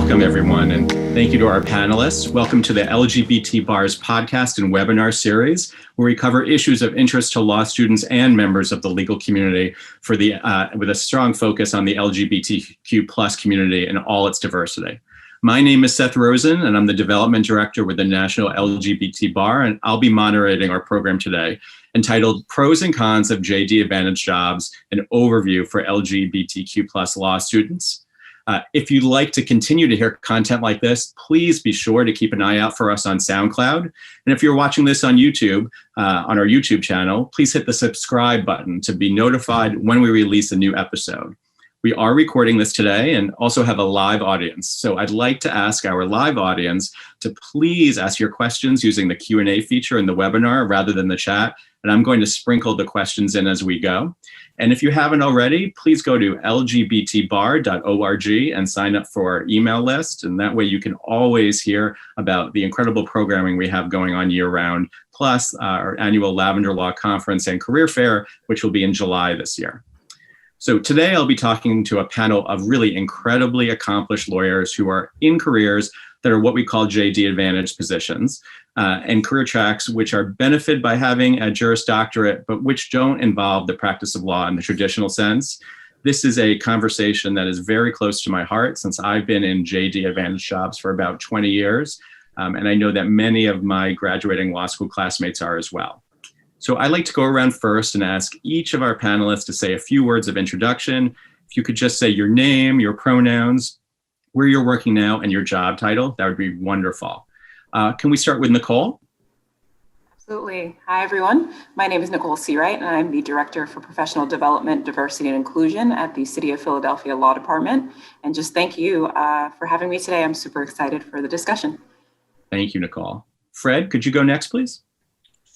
welcome everyone, and thank you to our panelists. Welcome to the LGBT Bars podcast and webinar series, where we cover issues of interest to law students and members of the legal community with a strong focus on the LGBTQ plus community and all its diversity. My name is Seth Rosen, and I'm the Development Director with the National LGBT Bar, and I'll be moderating our program today, entitled Pros and Cons of JD Advantage Jobs, an Overview for LGBTQ plus law students. If you'd like to continue to hear content like this, please be sure to keep an eye out for us on SoundCloud. And if you're watching this on YouTube, on our YouTube channel, please hit the subscribe button to be notified when we release a new episode. We are recording this today and also have a live audience. So I'd like to ask our live audience to please ask your questions using the Q&A feature in the webinar rather than the chat. And I'm going to sprinkle the questions in as we go. And if you haven't already, please go to lgbtbar.org and sign up for our email list. And that way you can always hear about the incredible programming we have going on year round, plus our annual Lavender Law Conference and Career Fair, which will be in July this year. So today I'll be talking to a panel of really incredibly accomplished lawyers who are in careers that are what we call JD Advantage positions and career tracks which are benefited by having a Juris Doctorate, but which don't involve the practice of law in the traditional sense. This is a conversation that is very close to my heart since I've been in JD Advantage jobs for about 20 years. And I know that many of my graduating law school classmates are as well. So I'd like to go around first and ask each of our panelists to say a few words of introduction. If you could just say your name, your pronouns, where you're working now, and your job title, that would be wonderful. Can we start with Nicole? Absolutely. Hi, everyone. My name is Nicole Seawright, and I'm the Director for Professional Development, Diversity, and Inclusion at the City of Philadelphia Law Department. And just thank you for having me today. I'm super excited for the discussion. Thank you, Nicole. Fred, could you go next, please?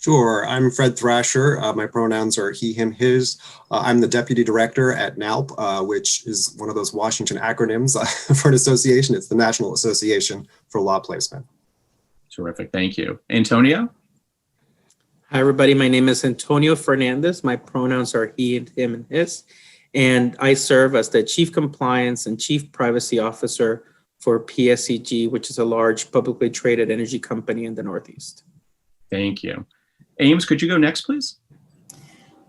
Sure. I'm Fred Thrasher. My pronouns are he, him, his. I'm the Deputy Director at NALP, which is one of those Washington acronyms for an association. It's the National Association for Law Placement. Terrific. Thank you. Antonio? Hi, everybody. My name is Antonio Fernandez. My pronouns are he, and him, and his. And I serve as the Chief Compliance and Chief Privacy Officer for PSEG, which is a large publicly traded energy company in the Northeast. Thank you. Ames, could you go next, please?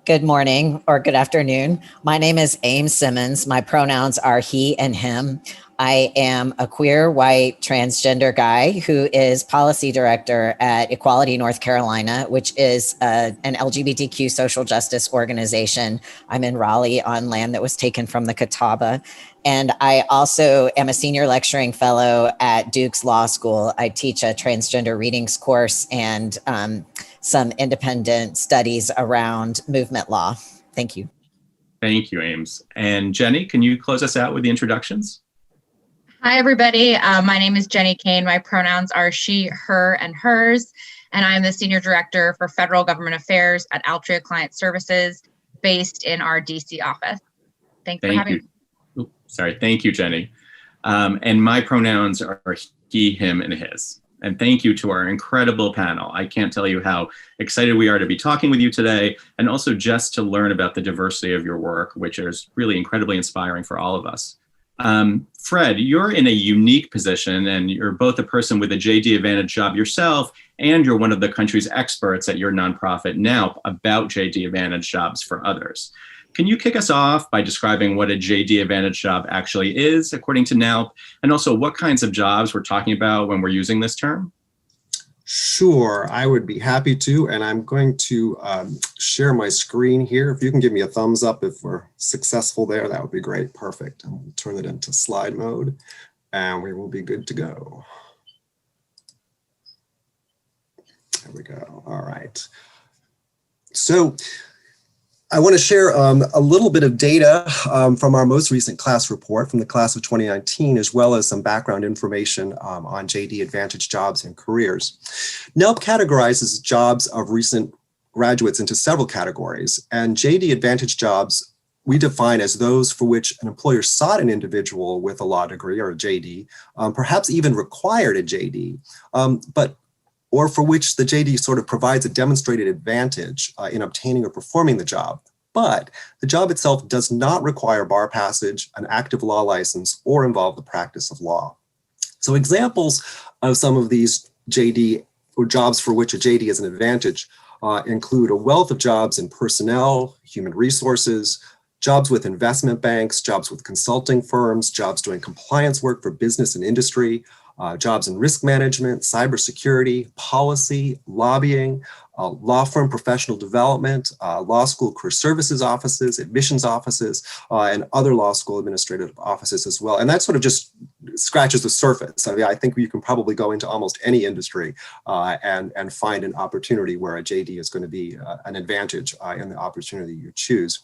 Good morning or good afternoon. My name is Ames Simmons. My pronouns are he and him. I am a queer, white, transgender guy who is policy director at Equality North Carolina, which is an LGBTQ social justice organization. I'm in Raleigh on land that was taken from the Catawba. And I also am a senior lecturing fellow at Duke's Law School. I teach a transgender readings course and some independent studies around movement law. Thank you. Thank you, Ames. And Jenny, can you close us out with the introductions? Hi, everybody. My name is Jenny Kane. My pronouns are she, her, and hers. And I'm the Senior Director for Federal Government Affairs at Altria Client Services, based in our DC office. Thanks for having me. Thank you, Jenny. And my pronouns are he, him, and his. And thank you to our incredible panel. I can't tell you how excited we are to be talking with you today, and also just to learn about the diversity of your work, which is really incredibly inspiring for all of us. Fred, you're in a unique position, and you're both a person with a JD Advantage job yourself, and you're one of the country's experts at your nonprofit NALP about JD Advantage jobs for others. Can you kick us off by describing what a JD Advantage job actually is, according to NALP, and also what kinds of jobs we're talking about when we're using this term? Sure, I would be happy to, and I'm going to share my screen here. If you can give me a thumbs up if we're successful there, that would be great. Perfect. I'm going to turn it into slide mode, and we will be good to go. There we go. All right. So I want to share a little bit of data from our most recent class report from the class of 2019, as well as some background information on JD Advantage jobs and careers. NELP categorizes jobs of recent graduates into several categories, and JD Advantage jobs we define as those for which an employer sought an individual with a law degree or a JD, perhaps even required a JD, or for which the JD sort of provides a demonstrated advantage in obtaining or performing the job. But the job itself does not require bar passage, an active law license, or involve the practice of law. So examples of some of these JD or jobs for which a JD is an advantage include a wealth of jobs in personnel, human resources, jobs with investment banks, jobs with consulting firms, jobs doing compliance work for business and industry, jobs in risk management, cybersecurity, policy, lobbying, law firm professional development, law school career services offices, admissions offices, and other law school administrative offices as well. And that sort of just scratches the surface. I mean, I think you can probably go into almost any industry and find an opportunity where a JD is going to be an advantage in the opportunity you choose.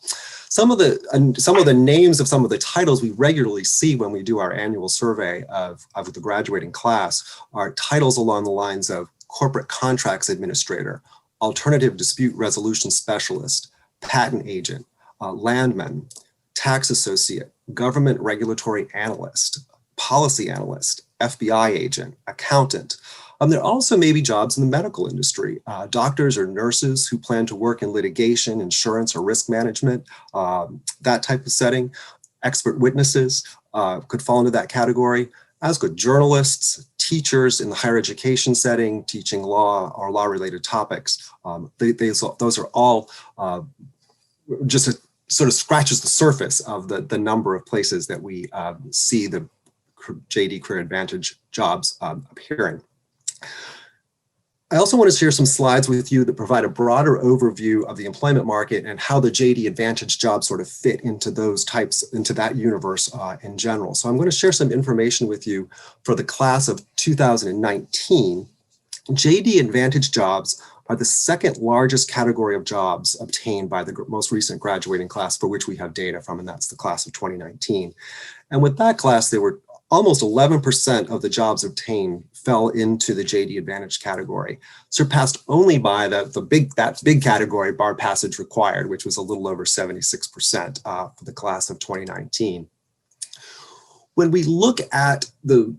Some of the names of some of the titles we regularly see when we do our annual survey of the graduating class are titles along the lines of corporate contracts administrator, alternative dispute resolution specialist, patent agent, landman, tax associate, government regulatory analyst, policy analyst, FBI agent, accountant. There also may be jobs in the medical industry, doctors or nurses who plan to work in litigation, insurance, or risk management, that type of setting. Expert witnesses could fall into that category, as could journalists, teachers in the higher education setting, teaching law or law-related topics. Those are all just sort of scratches the surface of the number of places that we see the JD Career Advantage jobs appearing. I also want to share some slides with you that provide a broader overview of the employment market and how the JD Advantage jobs sort of fit into into that universe in general. So I'm going to share some information with you for the class of 2019. JD Advantage jobs are the second largest category of jobs obtained by the most recent graduating class for which we have data from, and that's the class of 2019. And with that class, there were almost 11% of the jobs obtained fell into the JD Advantage category, surpassed only by that big category bar passage required, which was a little over 76% for the class of 2019. When we look at the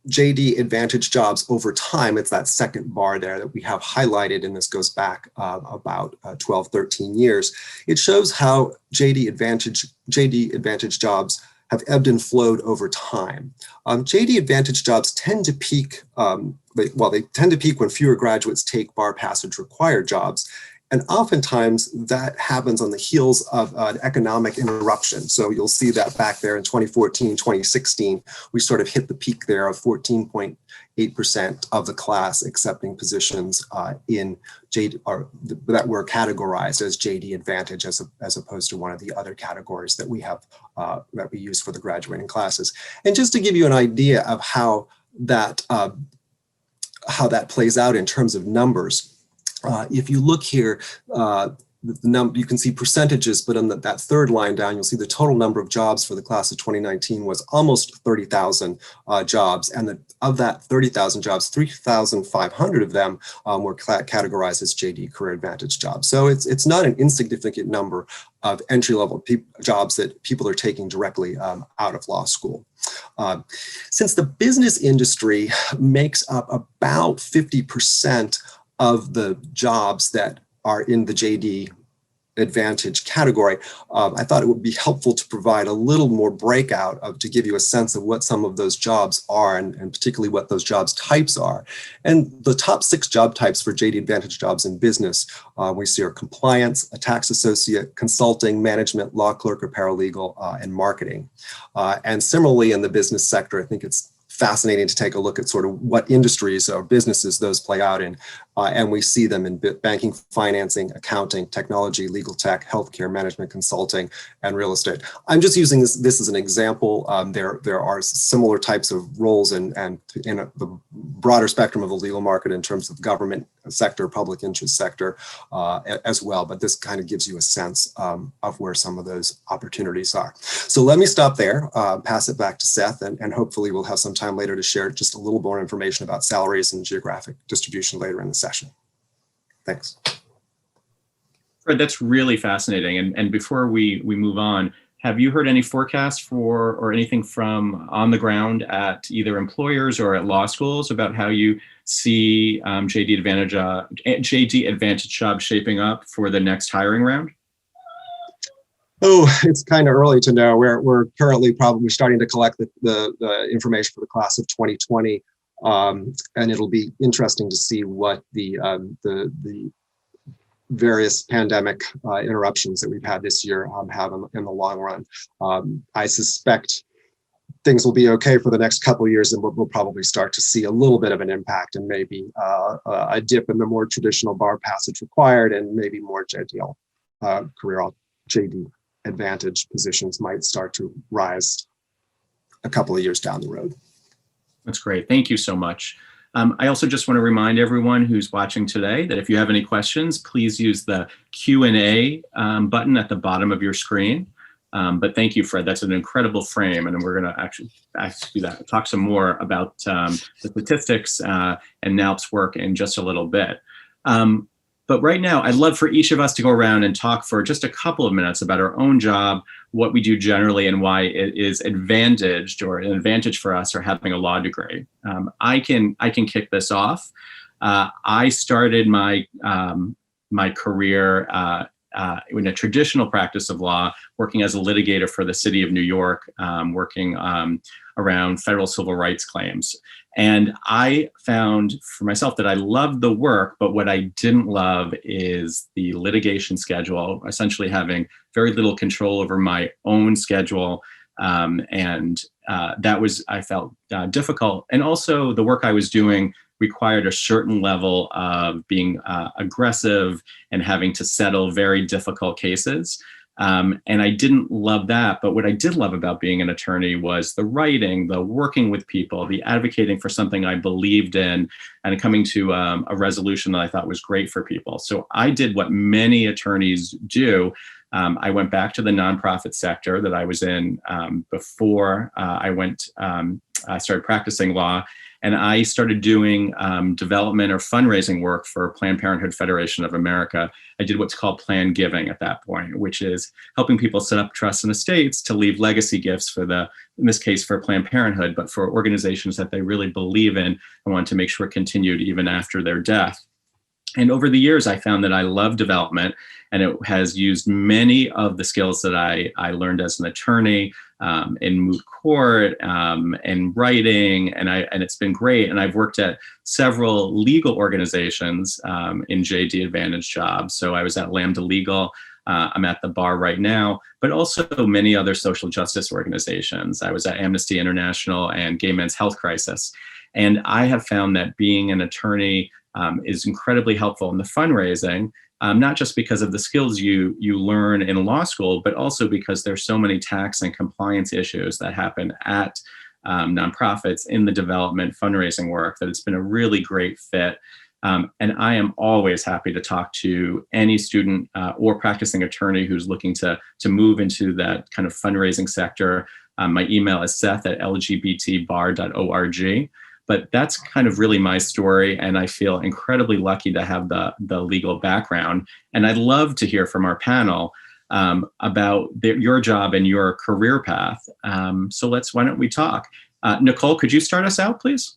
JD Advantage jobs over time, it's that second bar there that we have highlighted, and this goes back about 12, 13 years. It shows how JD Advantage jobs have ebbed and flowed over time. JD Advantage jobs tend to peak, they tend to peak when fewer graduates take bar passage required jobs. And oftentimes that happens on the heels of an economic interruption. So you'll see that back there in 2014, 2016, we sort of hit the peak there of 14.8% of the class accepting positions in JD, or that were categorized as JD Advantage as opposed to one of the other categories that we have that we use for the graduating classes. And just to give you an idea of how that plays out in terms of numbers, if you look here, you can see percentages, but on that third line down, you'll see the total number of jobs for the class of 2019 was almost 30,000 jobs. And of that 30,000 jobs, 3,500 of them were categorized as JD Career Advantage jobs. So it's not an insignificant number of entry-level jobs that people are taking directly out of law school. Since the business industry makes up about 50% of the jobs that are in the JD Advantage category, I thought it would be helpful to provide a little more breakout to give you a sense of what some of those jobs are and particularly what those jobs types are. And the top 6 job types for JD Advantage jobs in business we see are compliance, a tax associate, consulting, management, law clerk or paralegal, and marketing. And similarly in the business sector, I think it's fascinating to take a look at sort of what industries or businesses those play out in. And we see them in banking, financing, accounting, technology, legal tech, healthcare, management, consulting, and real estate. I'm just using this as an example. There are similar types of roles and in the broader spectrum of the legal market in terms of government sector, public interest sector as well. But this kind of gives you a sense of where some of those opportunities are. So let me stop there, pass it back to Seth, and hopefully we'll have some time later to share just a little more information about salaries and geographic distribution later in the session. Thanks. Fred, that's really fascinating. And before we move on, have you heard any forecasts for or anything from on the ground at either employers or at law schools about how you see JD Advantage jobs shaping up for the next hiring round? Oh, it's kind of early to know. We're currently probably starting to collect the information for the class of 2020, and it'll be interesting to see what the various pandemic interruptions that we've had this year have in the long run. I suspect things will be okay for the next couple of years, and we'll probably start to see a little bit of an impact, and maybe a dip in the more traditional bar passage required, and maybe more JD advantage positions might start to rise a couple of years down the road. That's great. Thank you so much. I also just want to remind everyone who's watching today that if you have any questions, please use the Q&A button at the bottom of your screen. But thank you, Fred. That's an incredible frame. And we're going to actually do that, talk some more about the statistics and NALP's work in just a little bit. But right now, I'd love for each of us to go around and talk for just a couple of minutes about our own job, what we do generally, and why it is advantaged or an advantage for us or having a law degree. I can kick this off. I started my my career in a traditional practice of law, working as a litigator for the city of New York, working around federal civil rights claims. And I found for myself that I loved the work, but what I didn't love is the litigation schedule, essentially having very little control over my own schedule. That was, I felt, difficult. And also the work I was doing required a certain level of being aggressive and having to settle very difficult cases. And I didn't love that. But what I did love about being an attorney was the writing, the working with people, the advocating for something I believed in, and coming to a resolution that I thought was great for people. So I did what many attorneys do. I went back to the nonprofit sector that I was in before I started practicing law. And I started doing development or fundraising work for Planned Parenthood Federation of America. I did what's called plan giving at that point, which is helping people set up trusts and estates to leave legacy gifts for in this case, for Planned Parenthood, but for organizations that they really believe in and want to make sure continued even after their death. And over the years, I found that I love development, and it has used many of the skills that I learned as an attorney in moot court and writing, and it's been great. And I've worked at several legal organizations in JD Advantage jobs. So I was at Lambda Legal. I'm at the bar right now, but also many other social justice organizations. I was at Amnesty International and Gay Men's Health Crisis. And I have found that being an attorney is incredibly helpful in the fundraising, not just because of the skills you learn in law school, but also because there's so many tax and compliance issues that happen at nonprofits in the development fundraising work that it's been a really great fit. And I am always happy to talk to any student or practicing attorney who's looking to move into that kind of fundraising sector. My email is seth@lgbtbar.org. But that's kind of really my story, and I feel incredibly lucky to have the legal background. And I'd love to hear from our panel about your job and your career path. So why don't we talk? Nicole, could you start us out, please?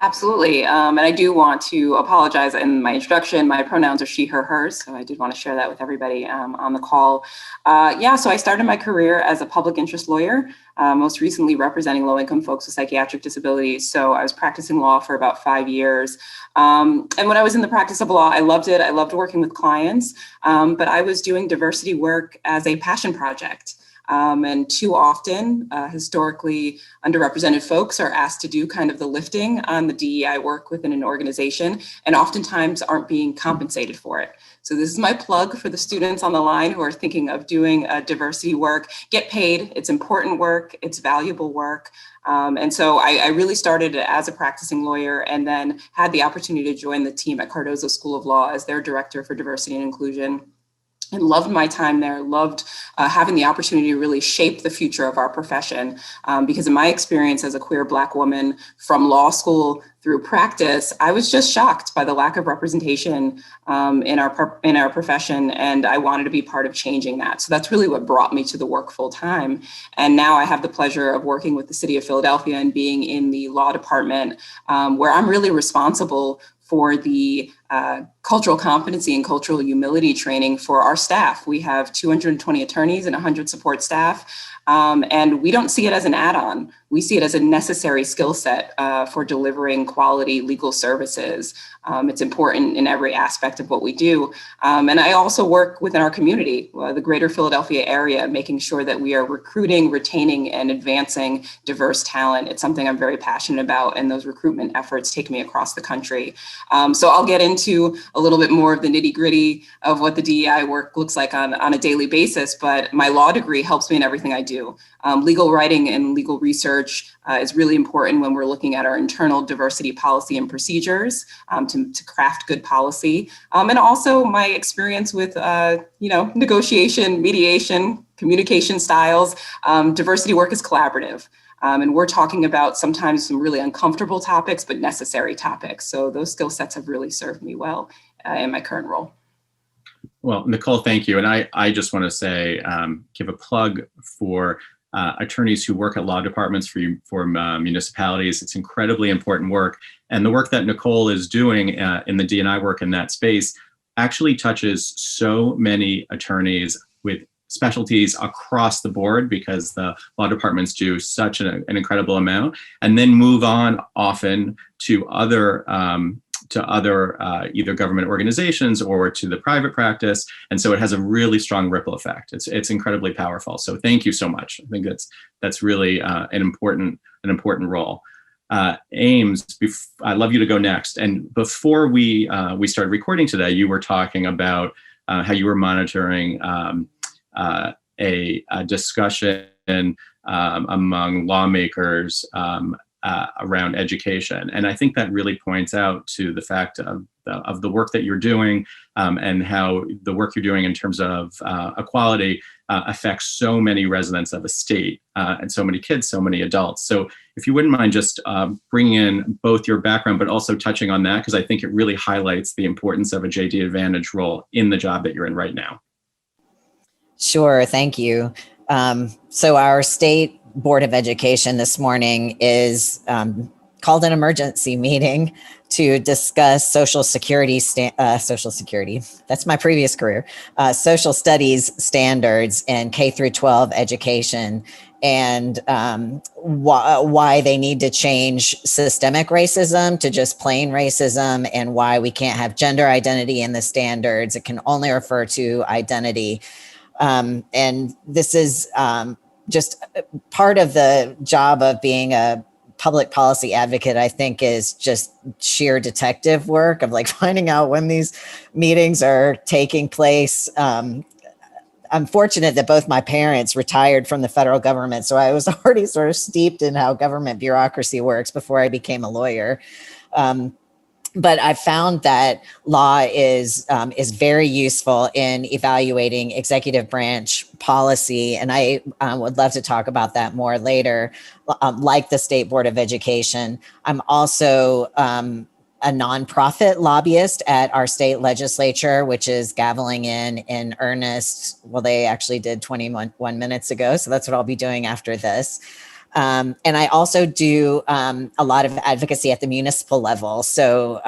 Absolutely. And I do want to apologize in my introduction. My pronouns are she, her, hers. So I did want to share that with everybody on the call. So I started my career as a public interest lawyer, most recently representing low-income folks with psychiatric disabilities. So I was practicing law for about 5 years. And when I was in the practice of law, I loved it. I loved working with clients, but I was doing diversity work as a passion project. And too often, historically underrepresented folks are asked to do kind of the lifting on the DEI work within an organization, and oftentimes aren't being compensated for it. So this is my plug for the students on the line who are thinking of doing diversity work. Get paid. It's important work. It's valuable work. And so I really started as a practicing lawyer, and then had the opportunity to join the team at Cardozo School of Law as their director for diversity and inclusion. And loved my time there, loved having the opportunity to really shape the future of our profession. Because in my experience as a queer Black woman from law school through practice, I was just shocked by the lack of representation in our profession. And I wanted to be part of changing that. So that's really what brought me to the work full time. And now I have the pleasure of working with the city of Philadelphia and being in the law department, where I'm really responsible for the cultural competency and cultural humility training for our staff. We have 220 attorneys and 100 support staff, and we don't see it as an add-on. We see it as a necessary skill set for delivering quality legal services. It's important in every aspect of what we do. And I also work within our community, the greater Philadelphia area, making sure that we are recruiting, retaining, and advancing diverse talent. It's something I'm very passionate about, and those recruitment efforts take me across the country. So I'll get into a little bit more of the nitty-gritty of what the DEI work looks like on a daily basis, but my law degree helps me in everything I do. Legal writing and legal research is really important when we're looking at our internal diversity policy and procedures to craft good policy. And also my experience with, negotiation, mediation, communication styles. Diversity work is collaborative. And we're talking about sometimes some really uncomfortable topics, but necessary topics. So those skill sets have really served me well in my current role. Well, Nicole, thank you. And I just want to say, give a plug for attorneys who work at law departments for municipalities. It's incredibly important work. And the work that Nicole is doing in the D&I work in that space actually touches so many attorneys with specialties across the board, because the law departments do such an incredible amount, and then move on often to other either government organizations or to the private practice. And so it has a really strong ripple effect. It's incredibly powerful. So thank you so much. I think that's really an important role. Ames, I'd love you to go next. And before we started recording today, you were talking about how you were monitoring a discussion among lawmakers around education. And I think that really points out to the fact of the work that you're doing and how the work you're doing in terms of equality affects so many residents of a state and so many kids, so many adults. So if you wouldn't mind just bringing in both your background, but also touching on that, because I think it really highlights the importance of a JD Advantage role in the job that you're in right now. Sure, thank you. So our state Board of Education this morning is called an emergency meeting to discuss social security, that's my previous career, social studies standards in K through 12 education, and why they need to change systemic racism to just plain racism, and why we can't have gender identity in the standards. It can only refer to identity. And this is just part of the job of being a public policy advocate, I think, is just sheer detective work of like finding out when these meetings are taking place. I'm fortunate that both my parents retired from the federal government, so I was already sort of steeped in how government bureaucracy works before I became a lawyer. But I found that law is very useful in evaluating executive branch policy, and I would love to talk about that more later, like the State Board of Education. I'm also a nonprofit lobbyist at our state legislature, which is gaveling in earnest. Well, they actually did 21 minutes ago, so that's what I'll be doing after this. And I also do a lot of advocacy at the municipal level. So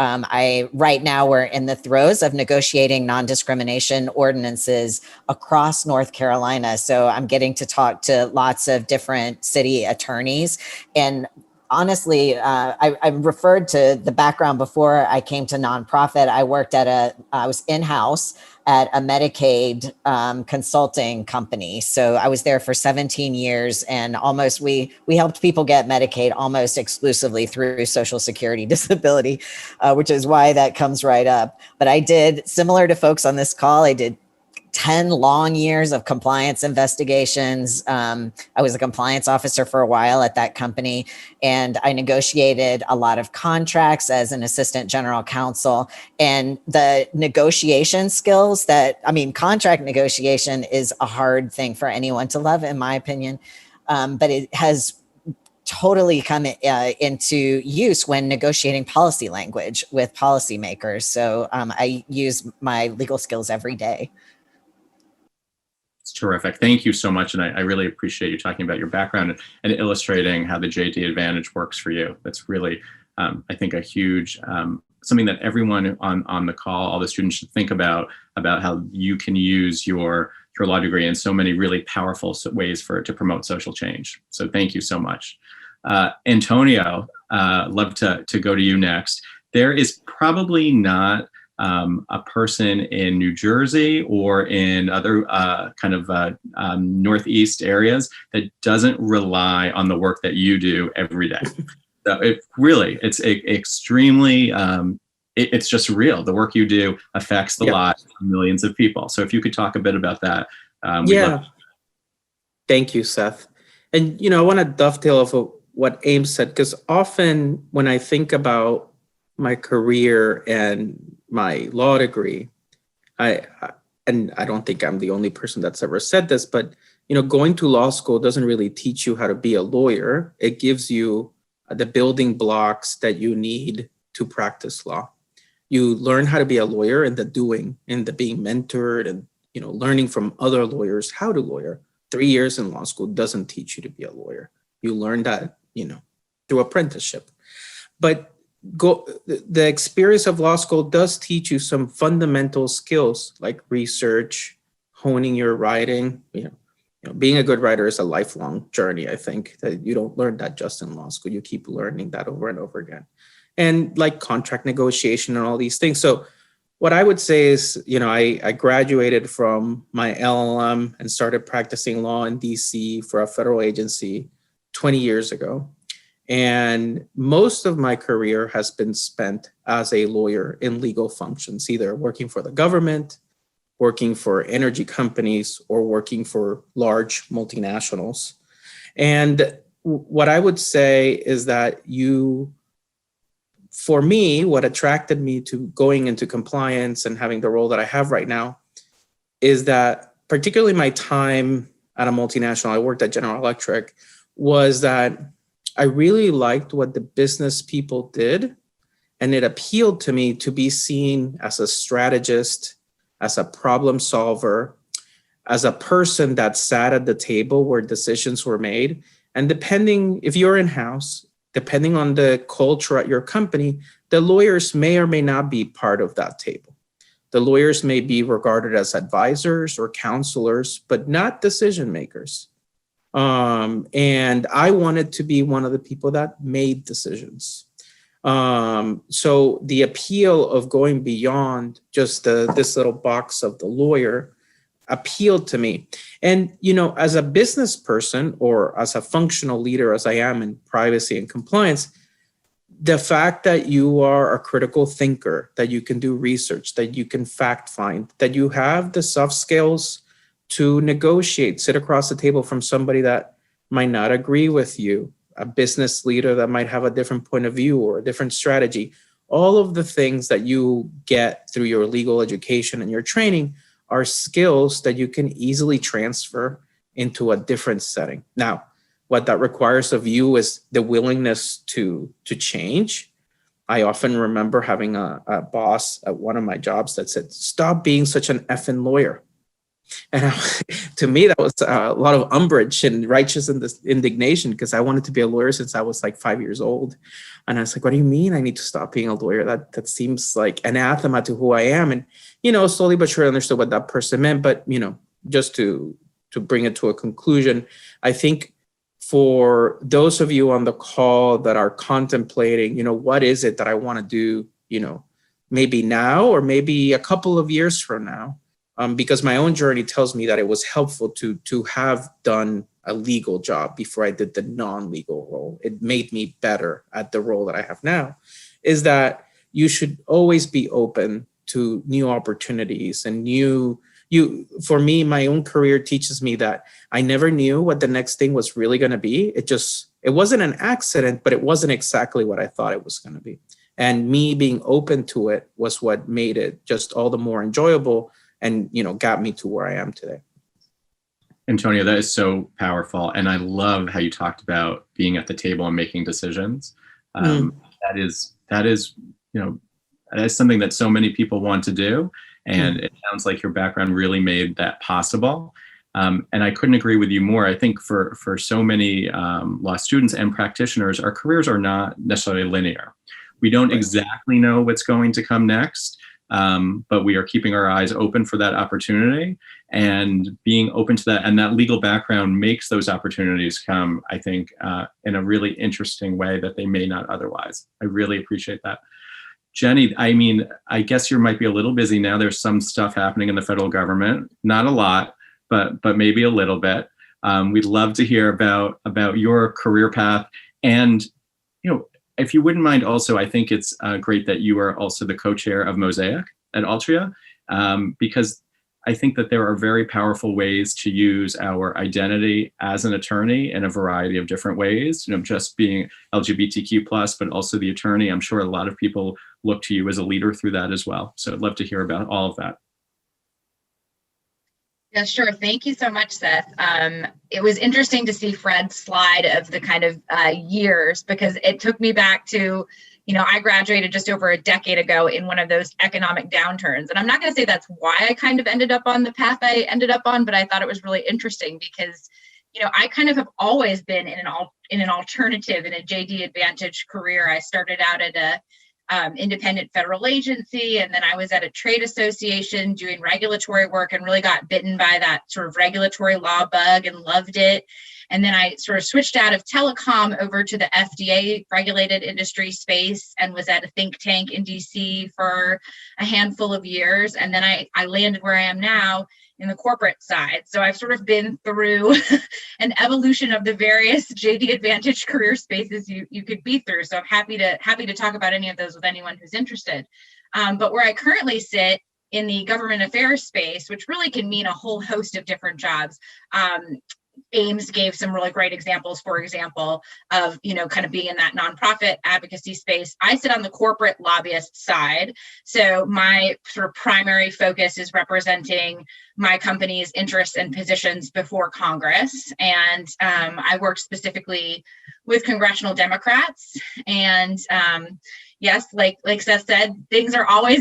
right now we're in the throes of negotiating non-discrimination ordinances across North Carolina. So I'm getting to talk to lots of different city attorneys. And honestly, I referred to the background before I came to nonprofit. I worked I was in-house at a Medicaid consulting company. So I was there for 17 years, and we helped people get Medicaid almost exclusively through Social Security disability, which is why that comes right up. But I did, similar to folks on this call, I did 10 long years of compliance investigations. I was a compliance officer for a while at that company, and I negotiated a lot of contracts as an assistant general counsel. And the negotiation skills contract negotiation is a hard thing for anyone to love, in my opinion, but it has totally come into use when negotiating policy language with policymakers. So I use my legal skills every day. It's terrific. Thank you so much. And I really appreciate you talking about your background and illustrating how the JD Advantage works for you. That's really, I think, a huge something that everyone on the call, all the students should think about how you can use your law degree in so many really powerful ways to promote social change. So thank you so much. Antonio, love to go to you next. There is probably not a person in New Jersey or in other Northeast areas that doesn't rely on the work that you do every day. So it's extremely, it's just real. The work you do affects the lives of millions of people. So if you could talk a bit about that. Thank you, Seth. And, I want to dovetail off of what Ames said, because often when I think about my career and my law degree, and I don't think I'm the only person that's ever said this, but, going to law school doesn't really teach you how to be a lawyer. It gives you the building blocks that you need to practice law. You learn how to be a lawyer in the doing, in the being mentored and, learning from other lawyers how to lawyer. 3 years in law school doesn't teach you to be a lawyer. You learn that, through apprenticeship. But the experience of law school does teach you some fundamental skills like research, honing your writing. Being a good writer is a lifelong journey. I think that you don't learn that just in law school. You keep learning that over and over again. And like contract negotiation and all these things. So what I would say is, I graduated from my LLM and started practicing law in DC for a federal agency 20 years ago. And most of my career has been spent as a lawyer in legal functions, either working for the government, working for energy companies, or working for large multinationals. And what I would say is that for me, what attracted me to going into compliance and having the role that I have right now is that particularly my time at a multinational, I worked at General Electric, was that I really liked what the business people did. And it appealed to me to be seen as a strategist, as a problem solver, as a person that sat at the table where decisions were made. And depending, if you're in-house, depending on the culture at your company, the lawyers may or may not be part of that table. The lawyers may be regarded as advisors or counselors, but not decision makers. And I wanted to be one of the people that made decisions. So the appeal of going beyond just this little box of the lawyer appealed to me. And, as a business person or as a functional leader, as I am in privacy and compliance, the fact that you are a critical thinker, that you can do research, that you can fact find, that you have the soft skills to negotiate, sit across the table from somebody that might not agree with you, a business leader that might have a different point of view or a different strategy. All of the things that you get through your legal education and your training are skills that you can easily transfer into a different setting. Now, what that requires of you is the willingness to change. I often remember having a boss at one of my jobs that said, "Stop being such an effing lawyer." And to me, that was a lot of umbrage and righteous indignation, because I wanted to be a lawyer since I was like 5 years old. And I was like, what do you mean I need to stop being a lawyer? That seems like anathema to who I am. And, slowly but surely understood what that person meant. But, just to bring it to a conclusion, I think for those of you on the call that are contemplating, what is it that I want to do, maybe now or maybe a couple of years from now, because my own journey tells me that it was helpful to have done a legal job before I did the non-legal role. It made me better at the role that I have now, is that you should always be open to new opportunities and for me, my own career teaches me that I never knew what the next thing was really going to be. It wasn't an accident, but it wasn't exactly what I thought it was going to be. And me being open to it was what made it just all the more enjoyable and, got me to where I am today. Antonio, that is so powerful. And I love how you talked about being at the table and making decisions. That is something that so many people want to do. And it sounds like your background really made that possible. And I couldn't agree with you more. I think for so many law students and practitioners, our careers are not necessarily linear. We don't exactly know what's going to come next, but we are keeping our eyes open for that opportunity, and being open to that. And that legal background makes those opportunities come, I think, in a really interesting way that they may not otherwise. I really appreciate that. Jenny, I mean, I guess you might be a little busy now. There's some stuff happening in the federal government, not a lot, but maybe a little bit. We'd love to hear about your career path. And, you know, if you wouldn't mind also, I think it's great that you are also the co-chair of Mosaic at Altria, because I think that there are very powerful ways to use our identity as an attorney in a variety of different ways, you know, just being LGBTQ+, but also the attorney. I'm sure a lot of people look to you as a leader through that as well. So I'd love to hear about all of that. Yeah, sure. Thank you so much, Seth. It was interesting to see Fred's slide of the kind of years, because it took me back to, you know, I graduated just over a decade ago in one of those economic downturns. And I'm not going to say that's why I kind of ended up on the path I ended up on, but I thought it was really interesting because, you know, I kind of have always been in an alternative, in a JD Advantage career. I started out at a independent federal agency, and then I was at a trade association doing regulatory work and really got bitten by that sort of regulatory law bug and loved it. And then I sort of switched out of telecom over to the FDA regulated industry space and was at a think tank in DC for a handful of years. And then I landed where I am now in the corporate side. So I've sort of been through an evolution of the various JD Advantage career spaces you could be through. So I'm happy to talk about any of those with anyone who's interested. But where I currently sit in the government affairs space, which really can mean a whole host of different jobs. Ames gave some really great examples, for example, of, you know, kind of being in that nonprofit advocacy space. I sit on the corporate lobbyist side. So my sort of primary focus is representing my company's interests and positions before Congress. And I work specifically with congressional Democrats. And yes, like Seth said, things aren't always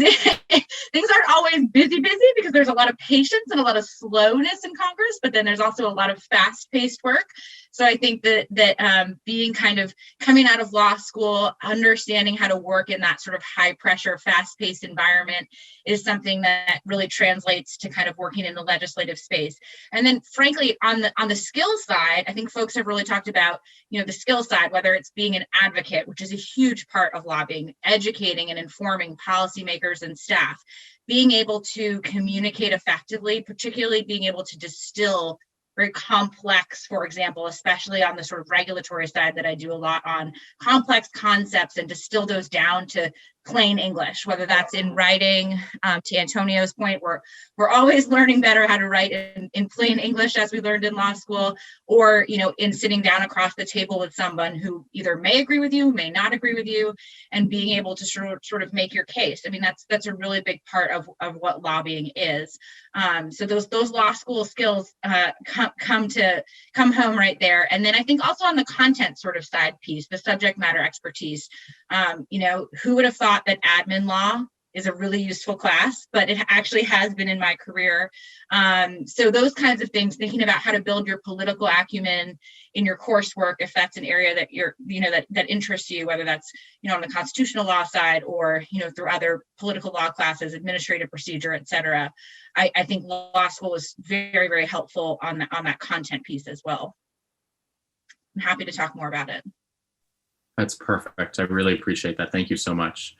busy because there's a lot of patience and a lot of slowness in Congress, but then there's also a lot of fast-paced work. So I think that being kind of coming out of law school, understanding how to work in that sort of high-pressure, fast-paced environment is something that really translates to kind of working in the legislative space. And then, frankly, on the skills side, I think folks have really talked about, you know, the skills side, whether it's being an advocate, which is a huge part of lobbying, educating and informing policymakers and staff, being able to communicate effectively, particularly being able to distill very complex, for example, especially on the sort of regulatory side that I do a lot on, complex concepts and distill those down to plain English, whether that's in writing. To Antonio's point, we're always learning better how to write in plain English, as we learned in law school, or, you know, in sitting down across the table with someone who either may agree with you, may not agree with you, and being able to sort of make your case. I mean, that's a really big part of what lobbying is. So those law school skills come home right there. And then I think also on the content sort of side piece, the subject matter expertise, you know, who would have thought that admin law is a really useful class, but it actually has been in my career. So those kinds of things, thinking about how to build your political acumen in your coursework, if that's an area that you're, you know, that interests you, whether that's, you know, on the constitutional law side or, you know, through other political law classes, administrative procedure, et cetera. I think law school is very, very helpful on that content piece as well. I'm happy to talk more about it. That's perfect. I really appreciate that. Thank you so much.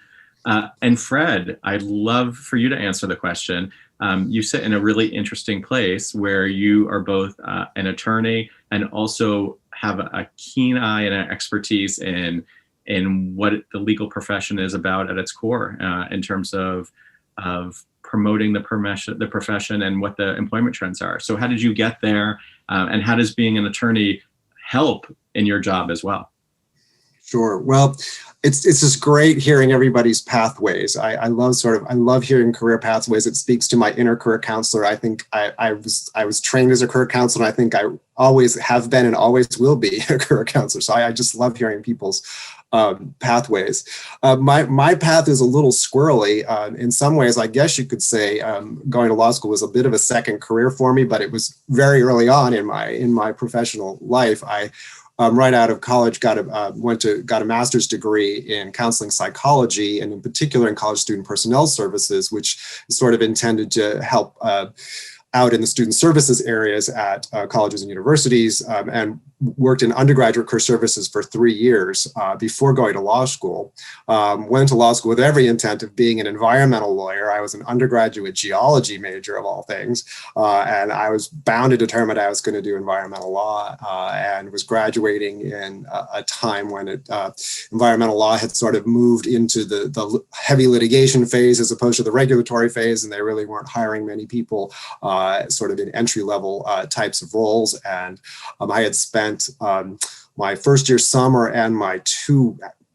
And Fred, I'd love for you to answer the question. You sit in a really interesting place where you are both an attorney and also have a keen eye and an expertise in what the legal profession is about at its core, in terms of promoting the profession and what the employment trends are. So how did you get there? And how does being an attorney help in your job as well? Sure. Well, it's just great hearing everybody's pathways. I love hearing career pathways. It speaks to my inner career counselor. I think I was trained as a career counselor, and I think I always have been and always will be a career counselor. So I just love hearing people's pathways. My path is a little squirrely. In some ways, I guess you could say going to law school was a bit of a second career for me, but it was very early on in my professional life. I right out of college got a master's degree in counseling psychology, and in particular in college student personnel services, which is sort of intended to help out in the student services areas at colleges and universities, and worked in undergraduate career services for 3 years before going to law school. Went to law school with every intent of being an environmental lawyer. I was an undergraduate geology major of all things, and I was bound and determined I was going to do environmental law, and was graduating in a time when environmental law had sort of moved into the heavy litigation phase as opposed to the regulatory phase, and they really weren't hiring many people sort of in entry-level types of roles. And I had spent my first year summer and my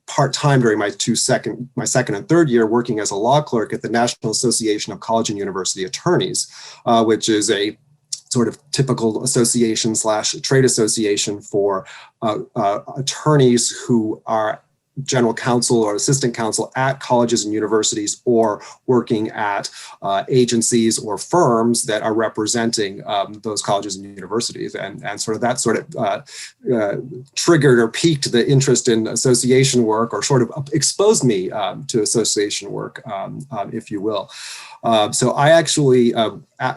part-time during my second and third year working as a law clerk at the National Association of College and University Attorneys, which is a sort of typical association / trade association for attorneys who are general counsel or assistant counsel at colleges and universities, or working at agencies or firms that are representing those colleges and universities. And that triggered or piqued the interest in association work, or sort of exposed me to association work, if you will. So I actually,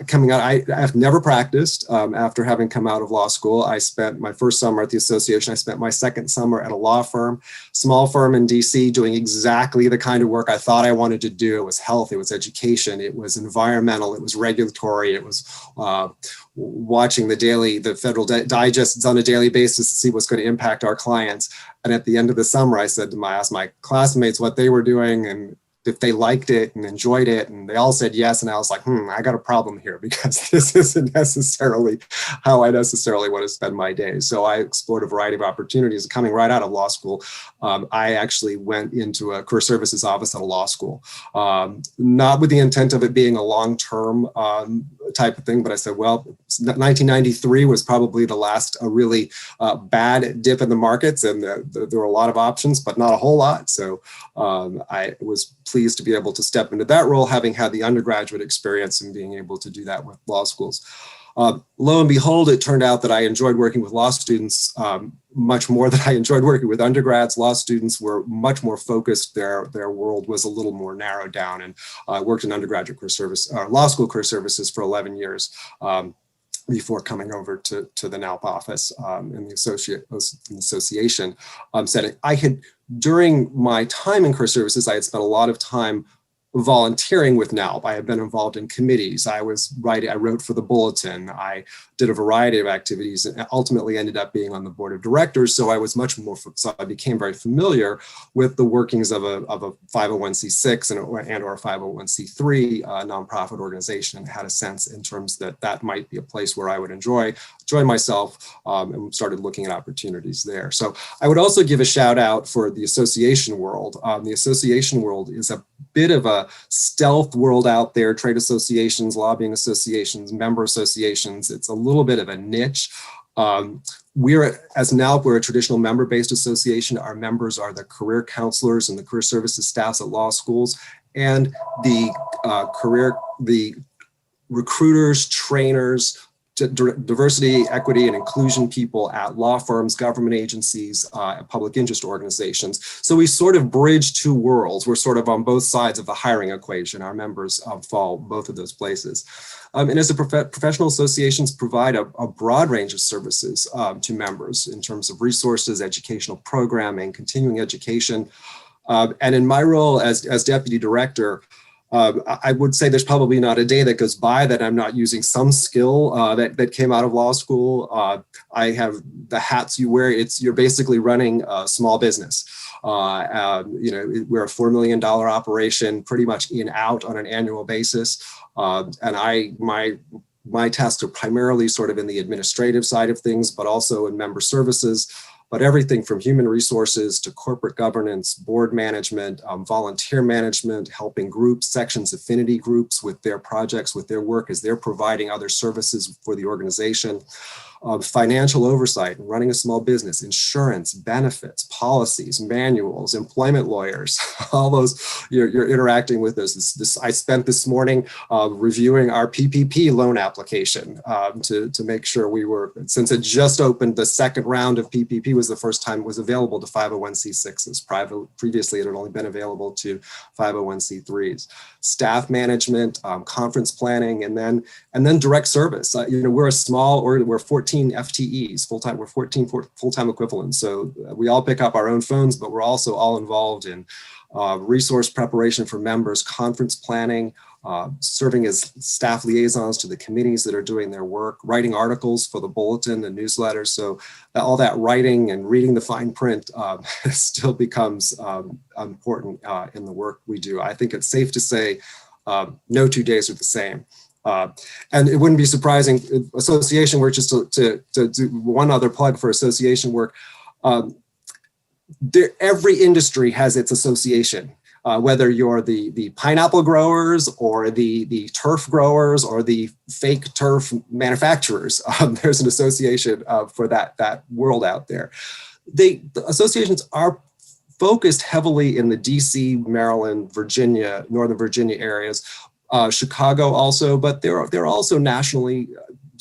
coming out, I've never practiced after having come out of law school. I spent my first summer at the association. I spent my second summer at a law firm, small firm in DC, doing exactly the kind of work I thought I wanted to do. It was health, it was education, it was environmental, it was regulatory, it was watching the Federal Digests on a daily basis to see what's going to impact our clients. And at the end of the summer, I asked my classmates what they were doing and if they liked it and enjoyed it, and they all said yes. And I was like, I got a problem here, because this isn't necessarily how I necessarily want to spend my days. So I explored a variety of opportunities. Coming right out of law school, I actually went into a career services office at a law school, not with the intent of it being a long-term type of thing, but I said, well, 1993 was probably the last really bad dip in the markets, and there were a lot of options, but not a whole lot. So I was pleased to be able to step into that role, having had the undergraduate experience and being able to do that with law schools. Lo and behold, it turned out that I enjoyed working with law students much more than I enjoyed working with undergrads. Law students were much more focused. Their world was a little more narrowed down, and I worked in undergraduate career service, law school career services for 11 years. Before coming over to the NALP office in the association setting. During my time in career services, I had spent a lot of time volunteering with NALP. I had been involved in committees. I wrote for the Bulletin. I did a variety of activities and ultimately ended up being on the board of directors. So I became very familiar with the workings of a 501c6 and or a 501c3 nonprofit organization, and had a sense in terms that might be a place where I would enjoy myself, and started looking at opportunities there. So I would also give a shout out for the association world. The association world is a bit of a stealth world out there. Trade associations, lobbying associations, member associations. It's a little bit of a niche. We're a traditional member-based association. Our members are the career counselors and the career services staffs at law schools, and the recruiters, trainers, diversity, equity, and inclusion people at law firms, government agencies, public interest organizations. So we sort of bridge two worlds. We're sort of on both sides of the hiring equation. Our members fall both of those places. And as professional associations provide a broad range of services to members in terms of resources, educational programming, continuing education. And in my role as deputy director, I would say there's probably not a day that goes by that I'm not using some skill that came out of law school. I have the hats you wear. You're basically running a small business. We're a $4 million operation, pretty much in out on an annual basis. And my tasks are primarily sort of in the administrative side of things, but also in member services. But everything from human resources to corporate governance, board management, volunteer management, helping groups, sections, affinity groups with their projects, with their work as they're providing other services for the organization. financial oversight, running a small business, insurance, benefits, policies, manuals, employment lawyers, all those you're interacting with this. I spent this morning reviewing our PPP loan application to make sure we were, since it just opened, the second round of PPP was the first time it was available to 501c6s. Previously, it had only been available to 501c3s. Staff management, conference planning, and then direct service. We're a small, we're 14 FTEs, full-time, we're 14 full-time equivalents. So we all pick up our own phones, but we're also all involved in resource preparation for members, conference planning, serving as staff liaisons to the committees that are doing their work, writing articles for the bulletin, the newsletter. So all that writing and reading the fine print still becomes important in the work we do. I think it's safe to say no 2 days are the same. And it wouldn't be surprising, association work, just to do one other plug for association work, every industry has its association, whether you're the pineapple growers or the turf growers or the fake turf manufacturers. There's an association for that world out there. The associations are focused heavily in the DC, Maryland, Virginia, Northern Virginia areas, Chicago also, but there are also nationally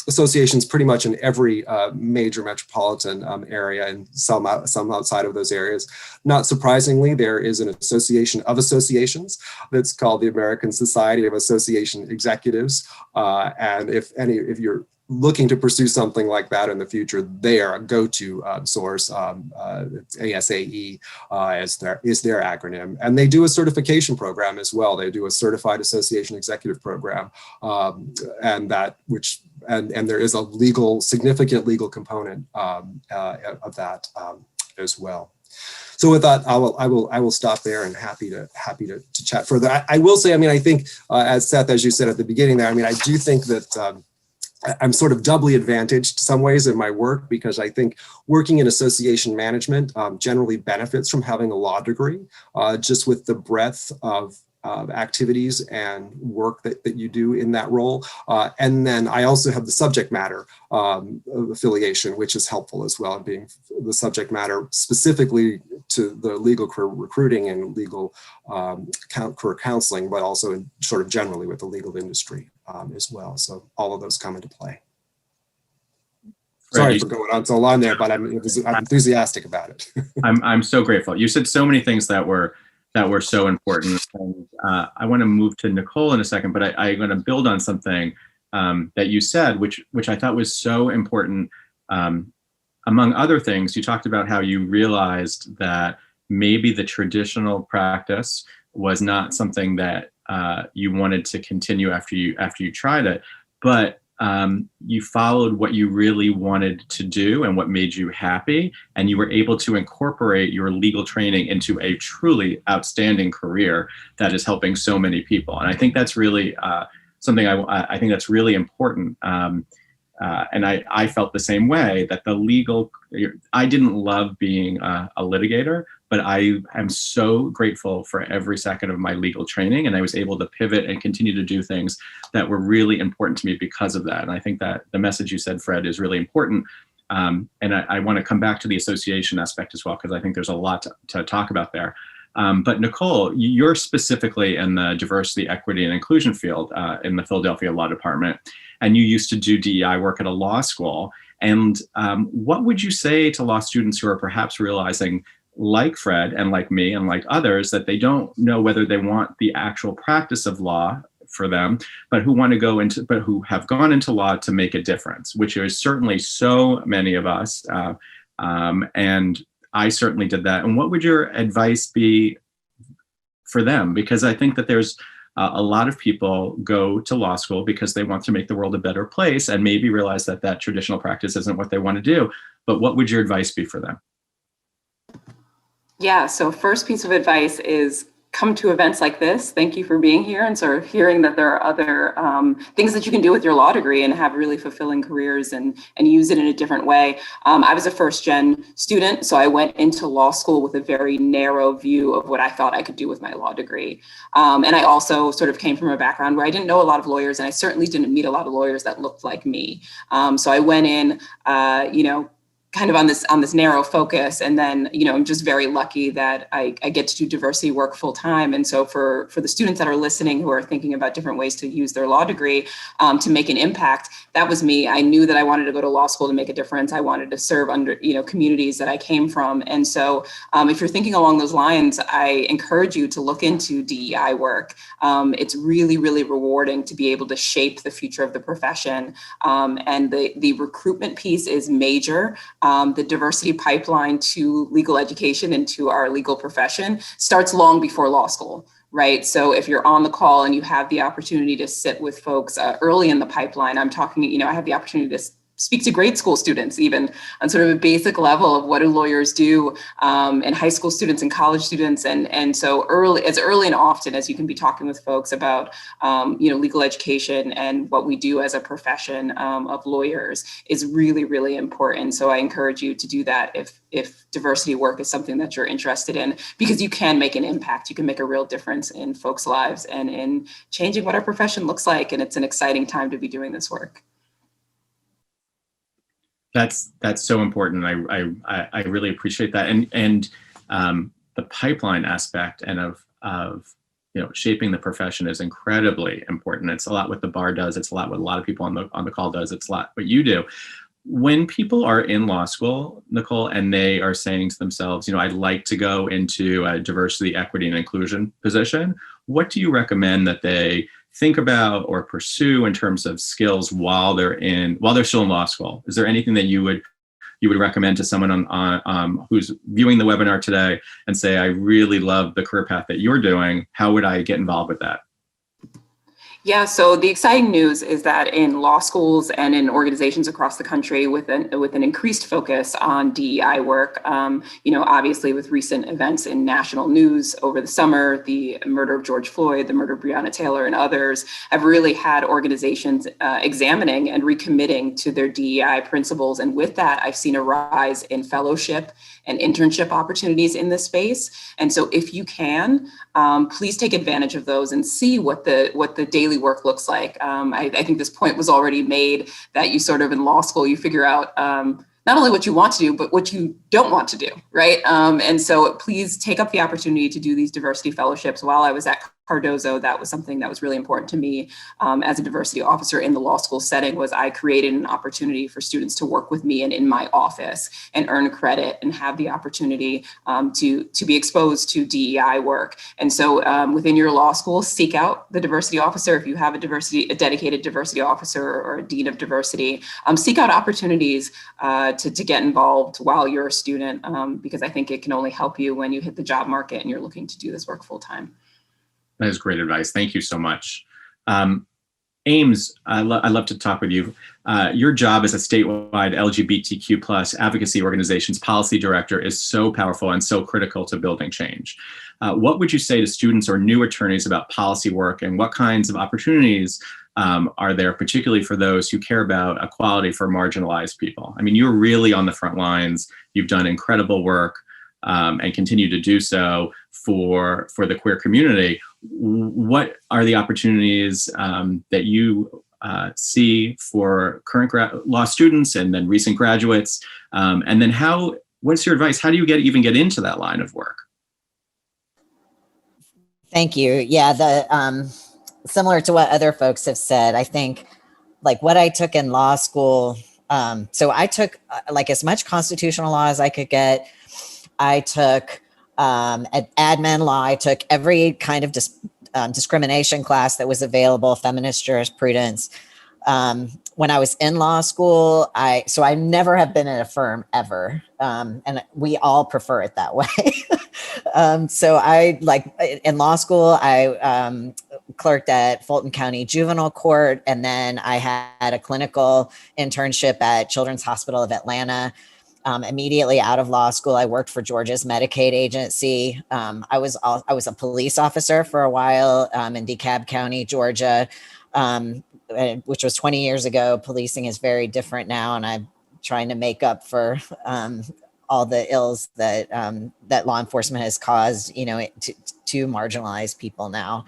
associations pretty much in every major metropolitan area and some outside of those areas. Not surprisingly, there is an association of associations that's called the American Society of Association Executives. And if you're looking to pursue something like that in the future, they are a go-to source. ASAE is their acronym, and they do a certification program as well. They do a Certified Association Executive Program, and there is a significant legal component of that as well. So with that, I will stop there and happy to chat further. I will say, I think as Seth, as you said at the beginning there, I do think that I'm sort of doubly advantaged some ways in my work, because I think working in association management generally benefits from having a law degree, just with the breadth of activities and work that you do in that role. And then I also have the subject matter affiliation, which is helpful as well, in being the subject matter specifically to the legal career recruiting and legal career counseling, but also in sort of generally with the legal industry as well. So all of those come into play. Sorry for going on so long there, but I'm enthusiastic about it. I'm so grateful. You said so many things that were so important. And I want to move to Nicole in a second, but I'm going to build on something that you said, which I thought was so important. Among other things, you talked about how you realized that maybe the traditional practice was not something that you wanted to continue after you tried it, but you followed what you really wanted to do and what made you happy, and you were able to incorporate your legal training into a truly outstanding career that is helping so many people. And I think that's really something I think that's really important. And I felt the same way, that I didn't love being a litigator, but I am so grateful for every second of my legal training. And I was able to pivot and continue to do things that were really important to me because of that. And I think that the message you said, Fred, is really important. And I want to come back to the association aspect as well, because I think there's a lot to talk about there. But Nicole, you're specifically in the diversity, equity, and inclusion field in the Philadelphia Law Department, and you used to do DEI work at a law school. And what would you say to law students who are perhaps realizing, like Fred and like me and like others, that they don't know whether they want the actual practice of law for them, but who have gone into law to make a difference, which is certainly so many of us. And I certainly did that. And what would your advice be for them? Because I think that there's a lot of people go to law school because they want to make the world a better place and maybe realize that traditional practice isn't what they want to do. But what would your advice be for them? Yeah, so first piece of advice is come to events like this. Thank you for being here and sort of hearing that there are other things that you can do with your law degree and have really fulfilling careers and use it in a different way. I was a first gen student, so I went into law school with a very narrow view of what I thought I could do with my law degree. And I also sort of came from a background where I didn't know a lot of lawyers, and I certainly didn't meet a lot of lawyers that looked like me. So I went in, kind of on this narrow focus. And then, I'm just very lucky that I get to do diversity work full time. And so for the students that are listening who are thinking about different ways to use their law degree to make an impact, that was me. I knew that I wanted to go to law school to make a difference. I wanted to serve under, communities that I came from. And so if you're thinking along those lines, I encourage you to look into DEI work. It's really, really rewarding to be able to shape the future of the profession. And the recruitment piece is major. The diversity pipeline to legal education and to our legal profession starts long before law school, right? So if you're on the call and you have the opportunity to sit with folks early in the pipeline, I'm talking, I have the opportunity to speak to grade school students, even on sort of a basic level of what do lawyers do, and high school students and college students. And so early and often as you can be talking with folks about, legal education and what we do as a profession of lawyers is really, really important. So I encourage you to do that if diversity work is something that you're interested in, because you can make an impact. You can make a real difference in folks' lives and in changing what our profession looks like. And it's an exciting time to be doing this work. That's so important. I really appreciate that. And the pipeline aspect and of shaping the profession is incredibly important. It's a lot what the bar does. It's a lot what a lot of people on the call does. It's a lot what you do. When people are in law school, Nicole, and they are saying to themselves, I'd like to go into a diversity, equity, and inclusion position, what do you recommend that they think about or pursue in terms of skills while they're still in law school? Is there anything that you would recommend to someone on who's viewing the webinar today and say, I really love the career path that you're doing. How would I get involved with that? Yeah, so the exciting news is that in law schools and in organizations across the country with an increased focus on DEI work, obviously with recent events in national news over the summer, the murder of George Floyd, the murder of Breonna Taylor, and others have really had organizations examining and recommitting to their DEI principles. And with that, I've seen a rise in fellowship and internship opportunities in this space. And so if you can, please take advantage of those and see what the daily work looks like. I think this point was already made that you sort of in law school, you figure out not only what you want to do, but what you don't want to do, right? And so please take up the opportunity to do these diversity fellowships. While I was at Cardozo, that was something that was really important to me as a diversity officer in the law school setting. Was I created an opportunity for students to work with me and in my office and earn credit and have the opportunity to be exposed to DEI work. And so within your law school, seek out the diversity officer. If you have a dedicated diversity officer or a dean of diversity, seek out opportunities to get involved while you're a student, because I think it can only help you when you hit the job market and you're looking to do this work full time. That is great advice. Thank you so much. Ames, I'd love to talk with you. Your job as a statewide LGBTQ plus advocacy organization's policy director is so powerful and so critical to building change. What would you say to students or new attorneys about policy work, and what kinds of opportunities are there, particularly for those who care about equality for marginalized people? I mean, you're really on the front lines. You've done incredible work and continue to do so for the queer community. What are the opportunities that you see for current law students and then recent graduates? And then what's your advice? How do you even get into that line of work? Thank you. Yeah, similar to what other folks have said, I think like what I took in law school, so I took like as much constitutional law as I could get. I took admin law. I took every kind of discrimination class that was available, feminist jurisprudence. When I was in law school, I never have been in a firm ever. And we all prefer it that way. So I in law school, I clerked at Fulton County Juvenile Court. And then I had a clinical internship at Children's Hospital of Atlanta. Immediately out of law school, I worked for Georgia's Medicaid agency. I was a police officer for a while in DeKalb County, Georgia, which was 20 years ago. Policing is very different now, and I'm trying to make up for all the ills that that law enforcement has caused, to marginalized people now.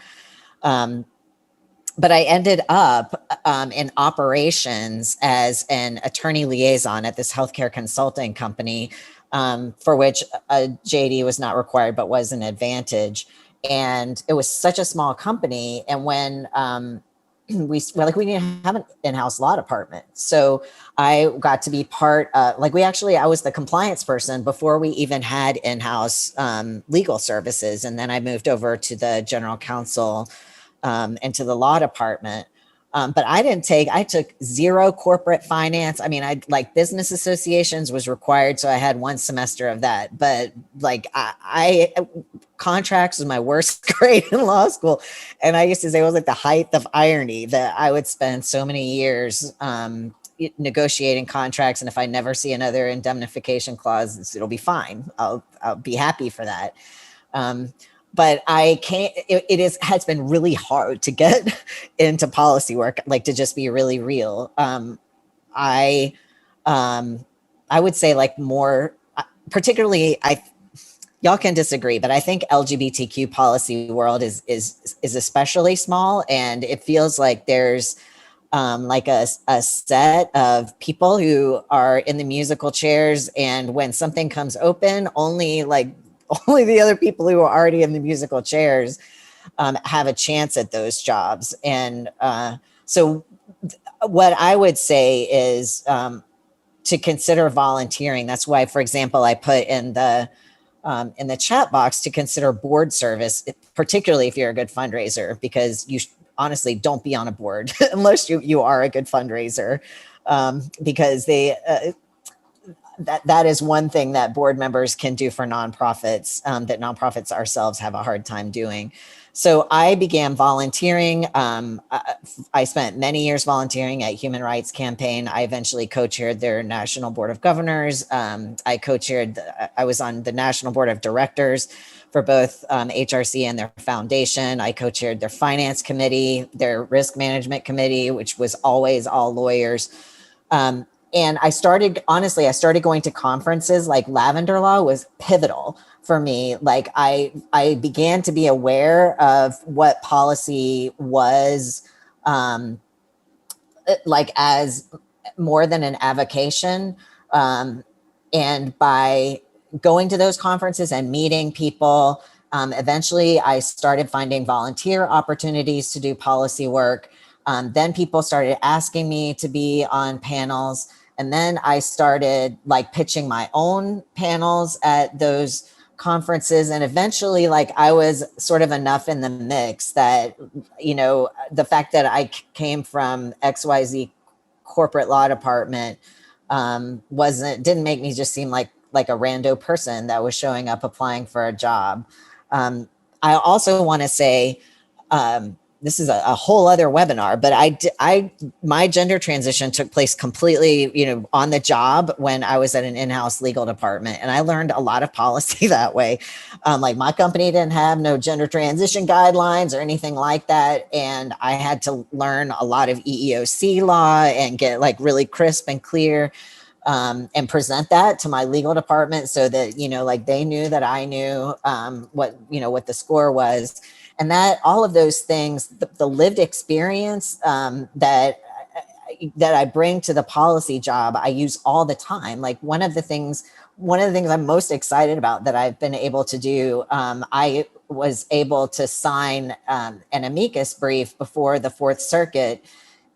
But I ended up in operations as an attorney liaison at this healthcare consulting company, for which a JD was not required, but was an advantage. And it was such a small company. And when we didn't have an in-house law department, so I got to be part of, I was the compliance person before we even had in-house legal services, and then I moved over to the general counsel and to the law department. But I took zero corporate finance. I mean, business associations was required, so I had one semester of that. But I contracts was my worst grade in law school. And I used to say it was like the height of irony that I would spend so many years negotiating contracts. And if I never see another indemnification clause, it'll be fine. I'll be happy for that. But I can't, has been really hard to get into policy work, to just be really real. I would say more, particularly, y'all can disagree, but I think LGBTQ policy world is especially small, and it feels like there's a set of people who are in the musical chairs, and when something comes open, only the other people who are already in the musical chairs have a chance at those jobs. And so what I would say is to consider volunteering. That's why, for example, I put in the chat box to consider board service, particularly if you're a good fundraiser, because you honestly don't be on a board unless you are a good fundraiser, because that is one thing that board members can do for nonprofits that nonprofits ourselves have a hard time doing. So I began volunteering. I spent many years volunteering at Human Rights Campaign. I eventually co-chaired their National Board of Governors. I was on the National Board of Directors for both HRC and their foundation. I co-chaired their finance committee, their risk management committee, which was always all lawyers. And I started going to conferences. Like Lavender Law was pivotal for me. I began to be aware of what policy was as more than an avocation. And by going to those conferences and meeting people, eventually I started finding volunteer opportunities to do policy work. Then people started asking me to be on panels. And then I started pitching my own panels at those conferences. And eventually, I was sort of enough in the mix that, the fact that I came from XYZ corporate law department didn't make me just seem like a rando person that was showing up applying for a job. I also want to say, this is a whole other webinar, but my gender transition took place completely, on the job when I was at an in-house legal department, and I learned a lot of policy that way. My company didn't have no gender transition guidelines or anything like that, and I had to learn a lot of EEOC law and get really crisp and clear, and present that to my legal department so that they knew that I knew what the score was. And that all of those things, the lived experience that I bring to the policy job, I use all the time. One of the things I'm most excited about that I've been able to do, I was able to sign an amicus brief before the Fourth Circuit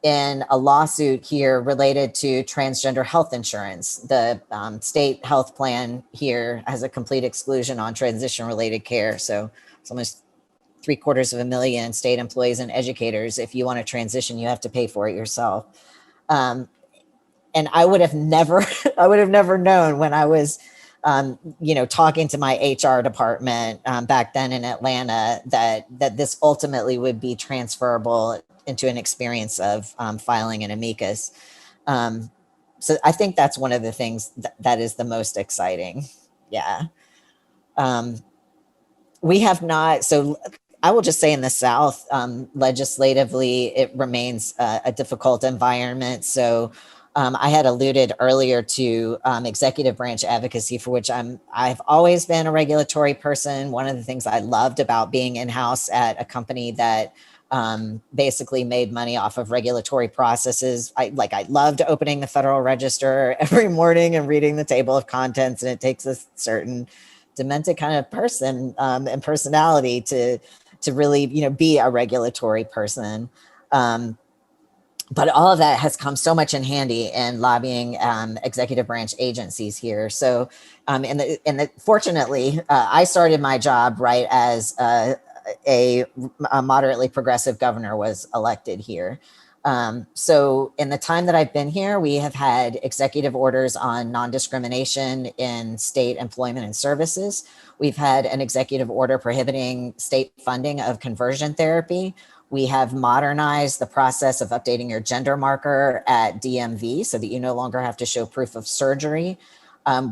in a lawsuit here related to transgender health insurance. The state health plan here has a complete exclusion on transition-related care. So it's almost 750,000 state employees and educators. If you want to transition, you have to pay for it yourself. And I would have never known when I was, talking to my HR department back then in Atlanta that this ultimately would be transferable into an experience of filing an amicus. So I think that's one of the things that is the most exciting. Yeah. We have not, so I will just say in the South, legislatively, it remains a difficult environment. So I had alluded earlier to executive branch advocacy, for which I've always been a regulatory person. One of the things I loved about being in-house at a company that basically made money off of regulatory processes. I loved opening the Federal Register every morning and reading the table of contents, and it takes a certain demented kind of person and personality to really, be a regulatory person. But all of that has come so much in handy in lobbying executive branch agencies here. So, fortunately, I started my job right as a moderately progressive governor was elected here. So in the time that I've been here, we have had executive orders on non-discrimination in state employment and services. We've had an executive order prohibiting state funding of conversion therapy. We have modernized the process of updating your gender marker at DMV so that you no longer have to show proof of surgery.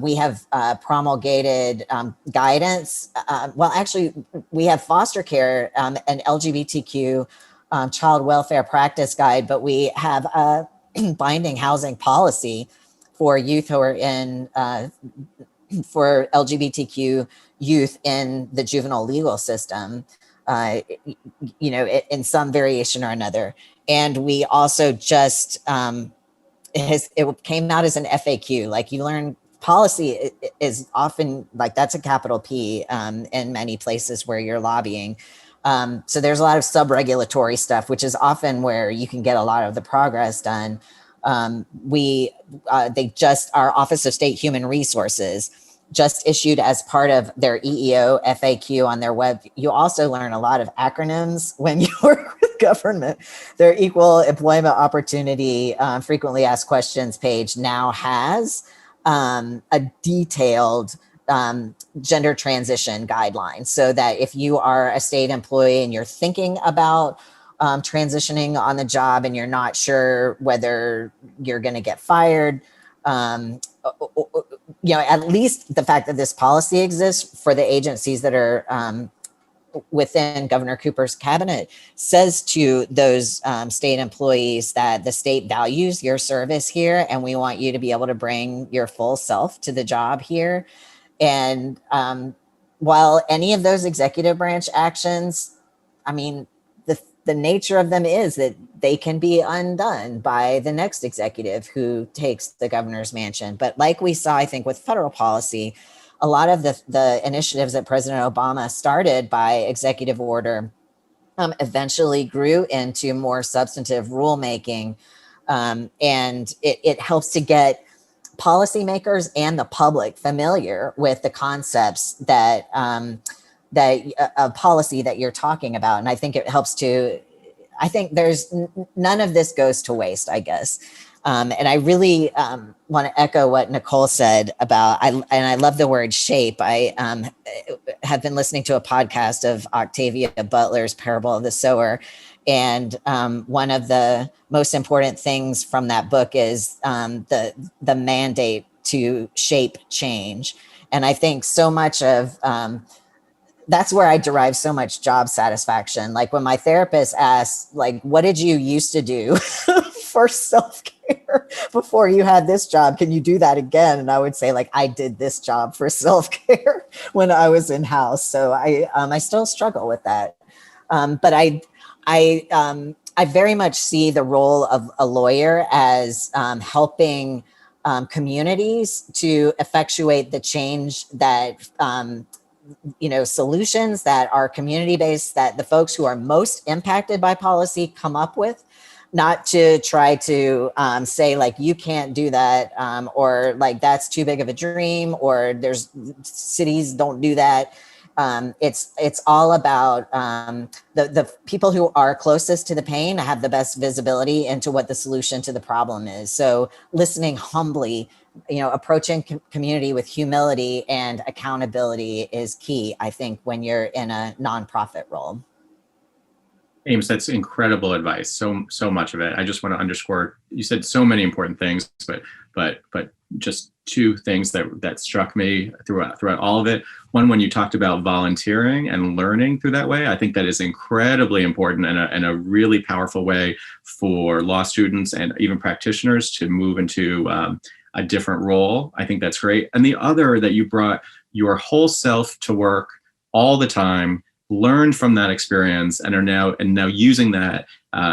We have promulgated guidance. Well, actually, we have foster care and LGBTQ child welfare practice guide, but we have a binding housing policy for youth who are in, for LGBTQ youth in the juvenile legal system, in some variation or another. And we also just, it came out as an FAQ, like you learn policy is often like that's a capital P in many places where you're lobbying. So there's a lot of sub-regulatory stuff, which is often where you can get a lot of the progress done. Our Office of State Human Resources just issued as part of their EEO FAQ on their web. You also learn a lot of acronyms when you work with government. Their Equal Employment Opportunity Frequently Asked Questions page now has a detailed gender transition guideline, so that if you are a state employee and you're thinking about transitioning on the job and you're not sure whether you're going to get fired, at least the fact that this policy exists for the agencies that are within Governor Cooper's cabinet says to those state employees that the state values your service here, and we want you to be able to bring your full self to the job here. And while any of those executive branch actions, I mean, the nature of them is that they can be undone by the next executive who takes the governor's mansion. But like we saw, I think, with federal policy, a lot of the initiatives that President Obama started by executive order eventually grew into more substantive rulemaking. And it helps to get policymakers and the public familiar with the concepts that a policy that you're talking about. And I think it helps to, I think there's none of this goes to waste, I guess. And I really want to echo what Nicole said about, and I love the word shape. I have been listening to a podcast of Octavia Butler's Parable of the Sower. And one of the most important things from that book is the mandate to shape change. And I think so much of, that's where I derive so much job satisfaction. Like when my therapist asks, like, what did you used to do for self-care before you had this job? Can you do that again? And I would say, like, I did this job for self-care when I was in-house. So I still struggle with that. But I very much see the role of a lawyer as helping communities to effectuate the change that solutions that are community-based, that the folks who are most impacted by policy come up with, not to try to say like, you can't do that, or like, that's too big of a dream, or there's cities don't do that. It's all about the people who are closest to the pain have the best visibility into what the solution to the problem is. So listening humbly, approaching community with humility and accountability is key, I think, when you're in a nonprofit role. Ames, that's incredible advice. So much of it. I just want to underscore, you said so many important things, but just two things that struck me throughout all of it. One, when you talked about volunteering and learning through that way, I think that is incredibly important and a really powerful way for law students and even practitioners to move into a different role. I think that's great. And the other, that you brought your whole self to work all the time, learned from that experience, and are now using that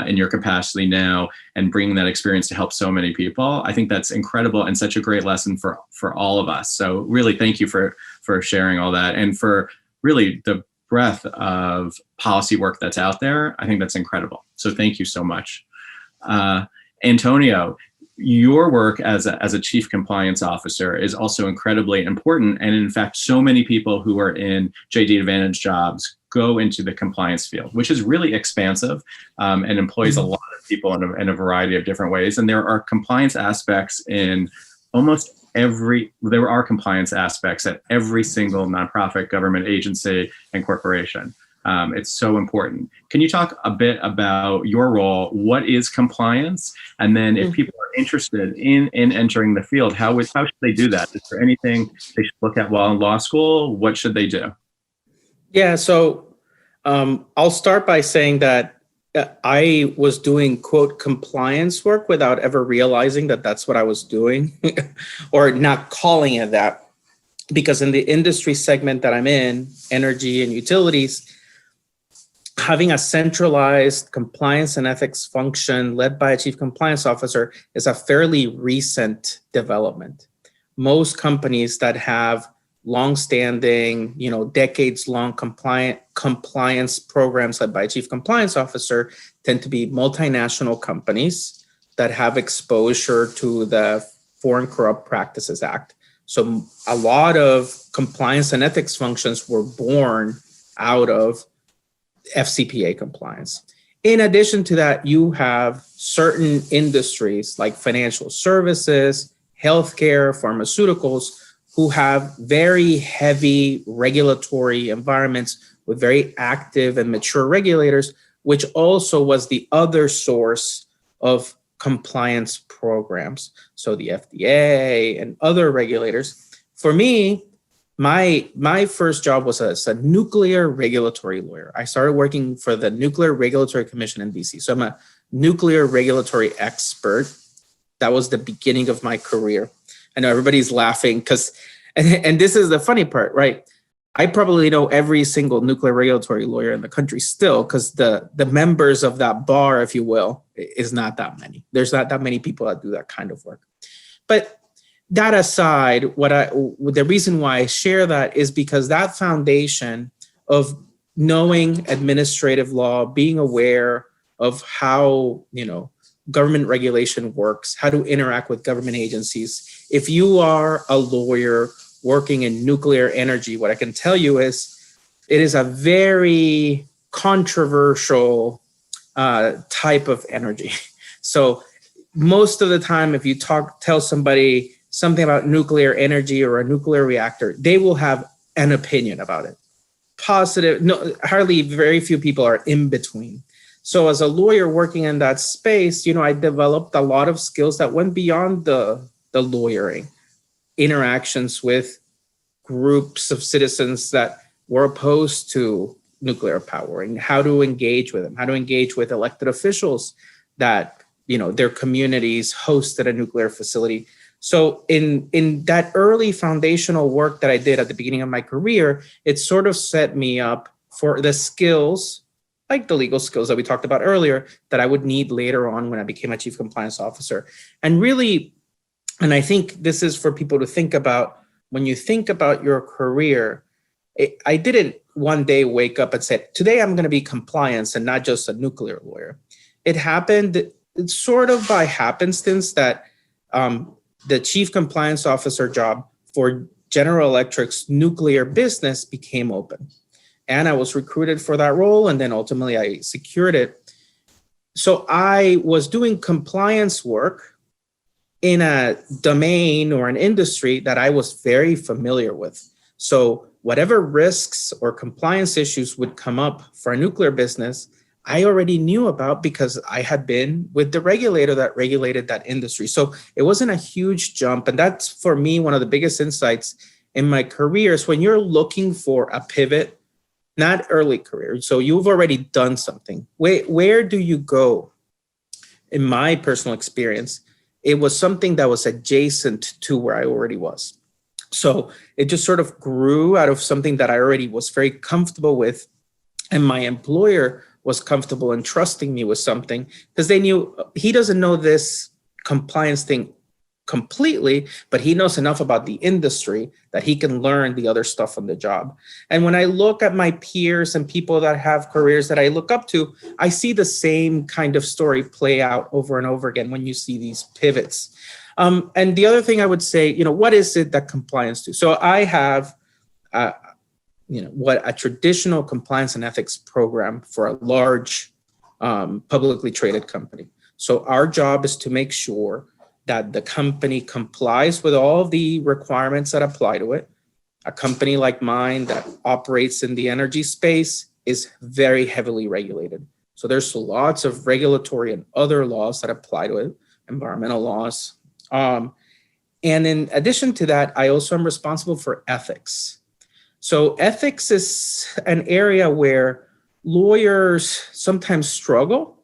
in your capacity now and bringing that experience to help so many people. I think that's incredible and such a great lesson for all of us. So really, thank you for sharing all that, and for really the breadth of policy work that's out there. I think that's incredible. So thank you so much. Antonio, your work as a chief compliance officer is also incredibly important. And in fact, so many people who are in JD Advantage jobs go into the compliance field, which is really expansive and employs a lot of people in a variety of different ways. And there are compliance aspects in there are compliance aspects at every single nonprofit, government agency, and corporation. It's so important. Can you talk a bit about your role? What is compliance? And then if people are interested in entering the field, how should they do that? Is there anything they should look at while in law school? What should they do? Yeah, so I'll start by saying that I was doing, quote, compliance work without ever realizing that that's what I was doing or not calling it that. Because in the industry segment that I'm in, energy and utilities, having a centralized compliance and ethics function led by a chief compliance officer is a fairly recent development. Most companies that have longstanding, decades-long compliance programs led by a chief compliance officer tend to be multinational companies that have exposure to the Foreign Corrupt Practices Act. So a lot of compliance and ethics functions were born out of FCPA compliance. In addition to that, you have certain industries like financial services, healthcare, pharmaceuticals, who have very heavy regulatory environments with very active and mature regulators, which also was the other source of compliance programs. So the FDA and other regulators. For me, my first job was as a nuclear regulatory lawyer. I started working for the Nuclear Regulatory Commission in DC. So I'm a nuclear regulatory expert. That was the beginning of my career. I know everybody's laughing because, and this is the funny part, right? I probably know every single nuclear regulatory lawyer in the country still, because the members of that bar, if you will, is not that many. There's not that many people that do that kind of work. But that aside, the reason why I share that is because that foundation of knowing administrative law, being aware of how, government regulation works, how to interact with government agencies. If you are a lawyer working in nuclear energy, what I can tell you is it is a very controversial type of energy. So most of the time, if you tell somebody something about nuclear energy or a nuclear reactor, they will have an opinion about it. Positive, no, very few people are in between. So as a lawyer working in that space, I developed a lot of skills that went beyond the lawyering. Interactions with groups of citizens that were opposed to nuclear power and how to engage with them, how to engage with elected officials that, their communities hosted a nuclear facility. So in that early foundational work that I did at the beginning of my career, it sort of set me up for the skills, like the legal skills that we talked about earlier, that I would need later on when I became a chief compliance officer. And really, and I think this is for people to think about, when you think about your career, I didn't one day wake up and say, today I'm going to be compliance and not just a nuclear lawyer. It happened sort of by happenstance that the chief compliance officer job for General Electric's nuclear business became open. And I was recruited for that role, and then ultimately I secured it. So I was doing compliance work in a domain or an industry that I was very familiar with. So whatever risks or compliance issues would come up for a nuclear business, I already knew about because I had been with the regulator that regulated that industry. So it wasn't a huge jump. And that's, for me, one of the biggest insights in my career is when you're looking for a pivot, not early career. So you've already done something. Where do you go? In my personal experience, it was something that was adjacent to where I already was. So it just sort of grew out of something that I already was very comfortable with. And my employer was comfortable in trusting me with something because they knew he doesn't know this compliance thing completely, but he knows enough about the industry that he can learn the other stuff on the job. And when I look at my peers and people that have careers that I look up to, I see the same kind of story play out over and over again when you see these pivots. And the other thing I would say, what is it that compliance do? So I have, what a traditional compliance and ethics program for a large publicly traded company. So our job is to make sure that the company complies with all the requirements that apply to it. A company like mine that operates in the energy space is very heavily regulated. So there's lots of regulatory and other laws that apply to it, environmental laws. And in addition to that, I also am responsible for ethics. So ethics is an area where lawyers sometimes struggle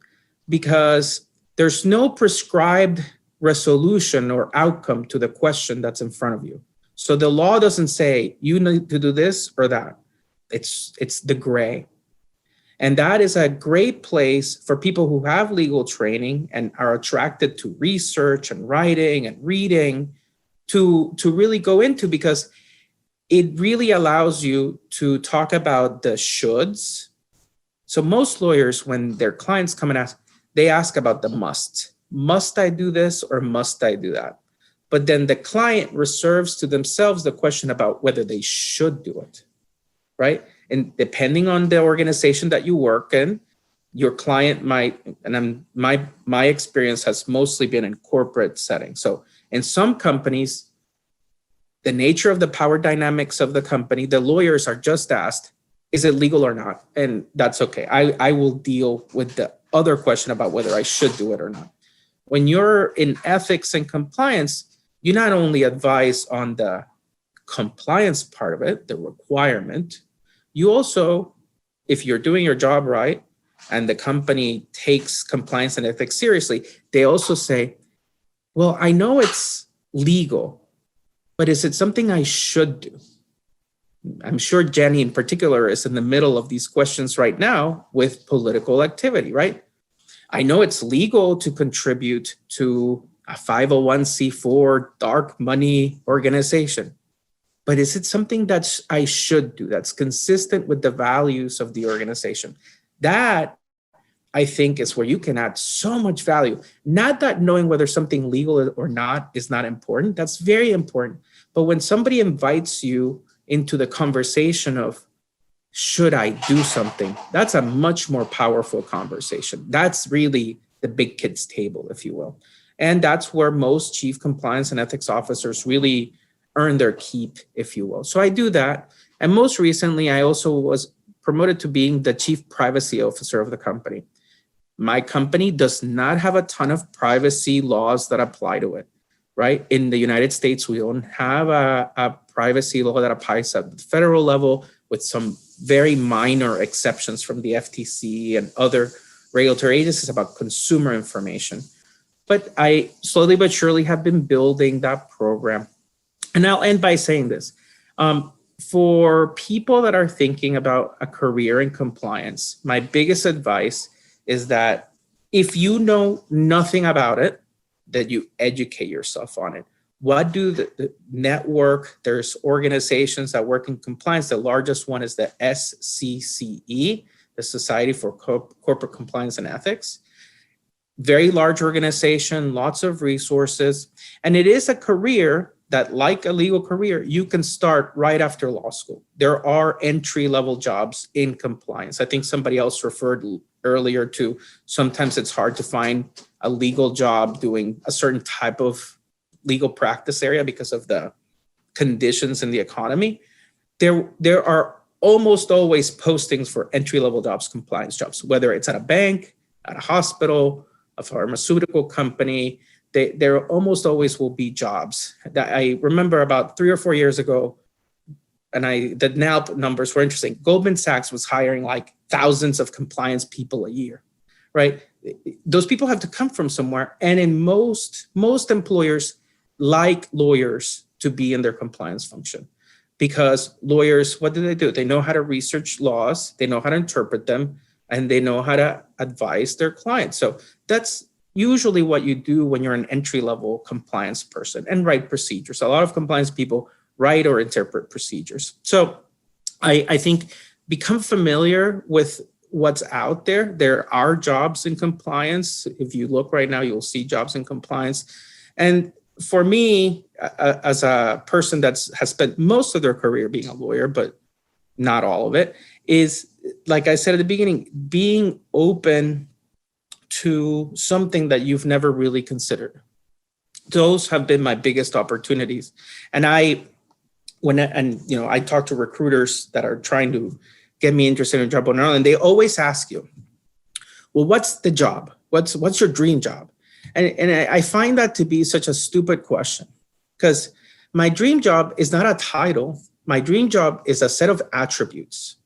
because there's no prescribed resolution or outcome to the question that's in front of you. So the law doesn't say you need to do this or that. It's the gray. And that is a great place for people who have legal training and are attracted to research and writing and reading to really go into, because it really allows you to talk about the shoulds. So most lawyers, when their clients come and ask, they ask about the must. Must I do this or must I do that? But then the client reserves to themselves the question about whether they should do it, right? And depending on the organization that you work in, your client might, and my experience has mostly been in corporate settings. So in some companies, the nature of the power dynamics of the company, the lawyers are just asked, is it legal or not? And that's okay. I will deal with the other question about whether I should do it or not. When you're in ethics and compliance, you not only advise on the compliance part of it, the requirement, you also, if you're doing your job right and the company takes compliance and ethics seriously, they also say, well, I know it's legal, but is it something I should do? I'm sure Jenny in particular is in the middle of these questions right now with political activity, right? I know it's legal to contribute to a 501c4 dark money organization, but is it something that I should do that's consistent with the values of the organization? That, I think, is where you can add so much value. Not that knowing whether something legal or not is not important. That's very important. But when somebody invites you into the conversation of, should I do something? That's a much more powerful conversation. That's really the big kids table, if you will. And that's where most chief compliance and ethics officers really earn their keep, if you will. So I do that. And most recently, I also was promoted to being the chief privacy officer of the company. My company does not have a ton of privacy laws that apply to it, right? In the United States, we don't have a privacy law that applies at the federal level, with some very minor exceptions from the FTC and other regulatory agencies about consumer information. But I slowly but surely have been building that program. And I'll end by saying this. For people that are thinking about a career in compliance, my biggest advice is that if you know nothing about it, that you educate yourself on it. What do the network, there's organizations that work in compliance. The largest one is the SCCE, the Society for Corporate Compliance and Ethics. Very large organization, lots of resources. And it is a career that, like a legal career, you can start right after law school. There are entry-level jobs in compliance. I think somebody else referred earlier to sometimes it's hard to find a legal job doing a certain type of legal practice area because of the conditions in the economy. There are almost always postings for entry-level jobs, compliance jobs, whether it's at a bank, at a hospital, a pharmaceutical company. There almost always will be jobs. That I remember about 3 or 4 years ago, and the now numbers were interesting. Goldman Sachs was hiring like thousands of compliance people a year, right? Those people have to come from somewhere. And in most employers like lawyers to be in their compliance function, because lawyers, what do? They know how to research laws, they know how to interpret them, and they know how to advise their clients. So that's usually what you do when you're an entry-level compliance person, and write procedures. A lot of compliance people write or interpret procedures. So I think become familiar with what's out there. There are jobs in compliance. If you look right now, you'll see jobs in compliance. And for me, as a person that has spent most of their career being a lawyer, but not all of it, is, like I said at the beginning, being open to something that you've never really considered. Those have been my biggest opportunities. And I talk to recruiters that are trying to get me interested in a job on and they always ask you, well, what's the job? What's your dream job? And I find that to be such a stupid question, because my dream job is not a title. My dream job is a set of attributes.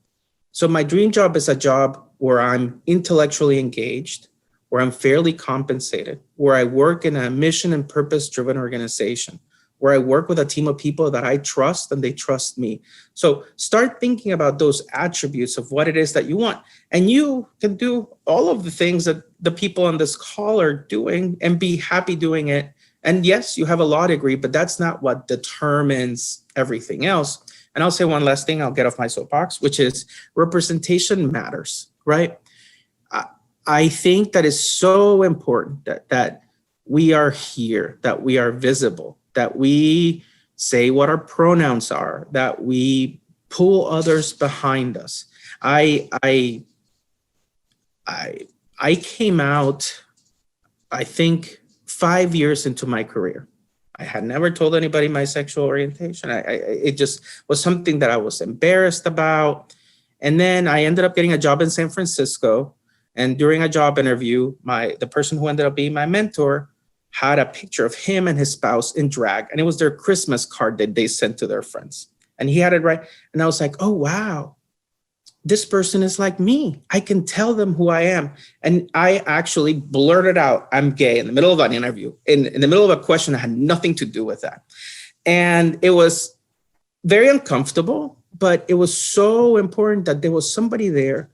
So my dream job is a job where I'm intellectually engaged, where I'm fairly compensated, where I work in a mission and purpose-driven organization, where I work with a team of people that I trust and they trust me. So start thinking about those attributes of what it is that you want. And you can do all of the things that the people on this call are doing and be happy doing it. And yes, you have a law degree, but that's not what determines everything else. And I'll say one last thing, I'll get off my soapbox, which is representation matters, right? I think that is so important that we are here, that we are visible, that we say what our pronouns are, that we pull others behind us. I came out, I think, 5 years into my career. I had never told anybody my sexual orientation. It just was something that I was embarrassed about. And then I ended up getting a job in San Francisco. And during a job interview, the person who ended up being my mentor had a picture of him and his spouse in drag. And it was their Christmas card that they sent to their friends. And he had it right. And I was like, oh, wow, this person is like me. I can tell them who I am. And I actually blurted out, I'm gay, in the middle of an interview, in the middle of a question that had nothing to do with that. And it was very uncomfortable, but it was so important that there was somebody there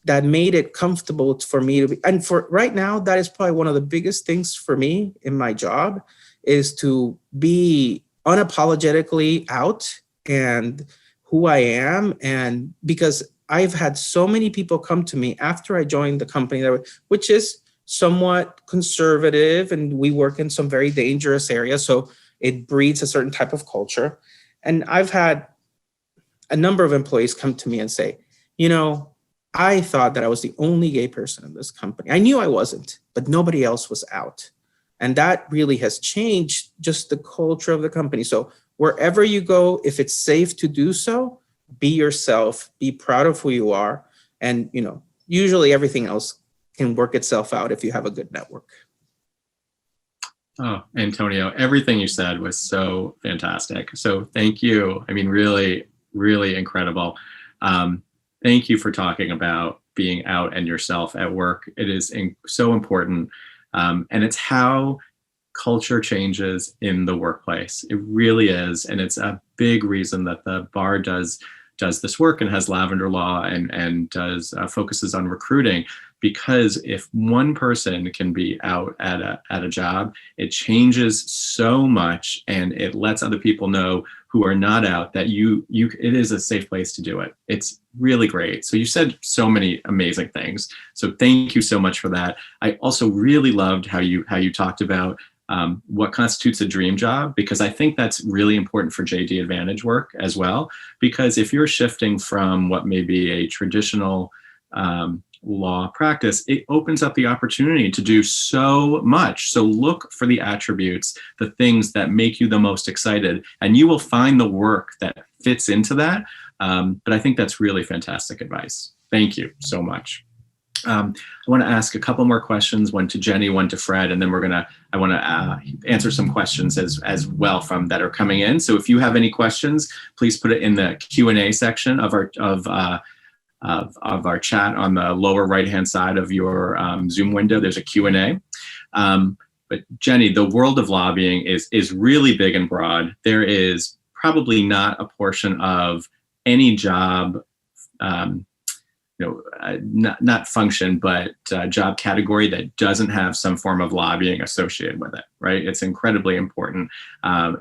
that made it comfortable for me to be. And for right now, that is probably one of the biggest things for me in my job, is to be unapologetically out and who I am. And because I've had so many people come to me after I joined the company, which is somewhat conservative, and we work in some very dangerous areas. So it breeds a certain type of culture. And I've had a number of employees come to me and say, I thought that I was the only gay person in this company. I knew I wasn't, but nobody else was out. And that really has changed just the culture of the company. So wherever you go, if it's safe to do so, be yourself, be proud of who you are. And, usually everything else can work itself out if you have a good network. Oh, Antonio, everything you said was so fantastic. So thank you. I mean, really, really incredible. Thank you for talking about being out and yourself at work. It is so important. And it's how culture changes in the workplace. It really is. And it's a big reason that the bar does this work and has lavender law and does focuses on recruiting, because if one person can be out at a job, it changes so much, and it lets other people know who are not out that it is a safe place to do it. It's really great. So you said so many amazing things. So thank you so much for that. I also really loved how you talked about what constitutes a dream job, because I think that's really important for JD Advantage work as well. Because if you're shifting from what may be a traditional law practice, it opens up the opportunity to do so much. So look for the attributes, the things that make you the most excited, and you will find the work that fits into that. But I think that's really fantastic advice. Thank you so much. I want to ask a couple more questions, one to Jenny, one to Fred, and then I want to answer some questions as well from that are coming in. So if you have any questions, please put it in the Q&A section of our chat on the lower right-hand side of your Zoom window. There's a Q&A. But Jenny, the world of lobbying is really big and broad. There is probably not a portion of any job, not function, but job category that doesn't have some form of lobbying associated with it, right? It's incredibly important.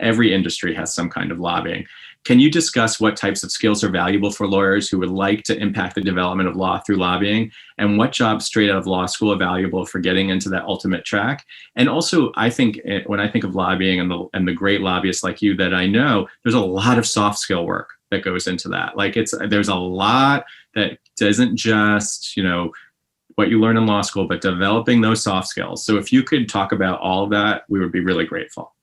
Every industry has some kind of lobbying. Can you discuss what types of skills are valuable for lawyers who would like to impact the development of law through lobbying, and what jobs straight out of law school are valuable for getting into that ultimate track? And also, I think when I think of lobbying and the great lobbyists like you that I know, there's a lot of soft skill work that goes into that. Like there's a lot that isn't just, what you learn in law school, but developing those soft skills. So if you could talk about all of that, we would be really grateful.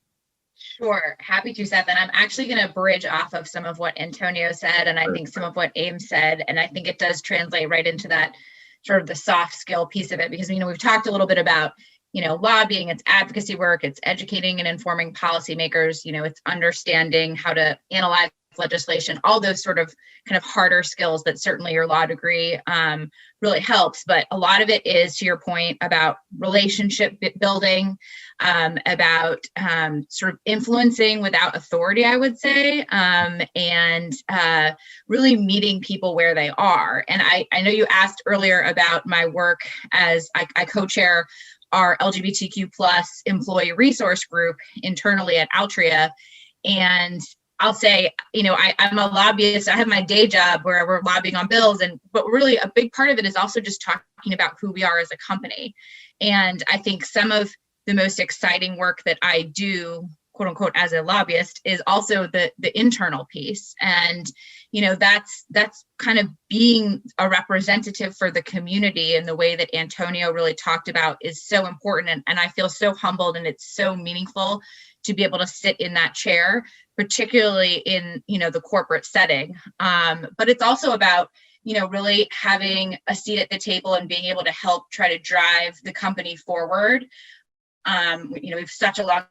Sure. Happy to, Seth. And I'm actually going to bridge off of some of what Antonio said, and I think some of what Ames said, and I think it does translate right into that sort of the soft skill piece of it, because, we've talked a little bit about, lobbying, it's advocacy work, it's educating and informing policymakers, it's understanding how to analyze legislation, all those sort of kind of harder skills that certainly your law degree really helps. But a lot of it is, to your point, about relationship building, about sort of influencing without authority, I would say, and really meeting people where they are. And I know you asked earlier about my work as I co-chair our LGBTQ plus employee resource group internally at Altria. And I'll say, I'm a lobbyist. I have my day job where we're lobbying on bills, but really a big part of it is also just talking about who we are as a company. And I think some of the most exciting work that I do, quote unquote, as a lobbyist is also the internal piece. And, that's kind of being a representative for the community in the way that Antonio really talked about is so important. And I feel so humbled, and it's so meaningful to be able to sit in that chair, particularly in, the corporate setting. But it's also about, really having a seat at the table and being able to help try to drive the company forward. We've such a long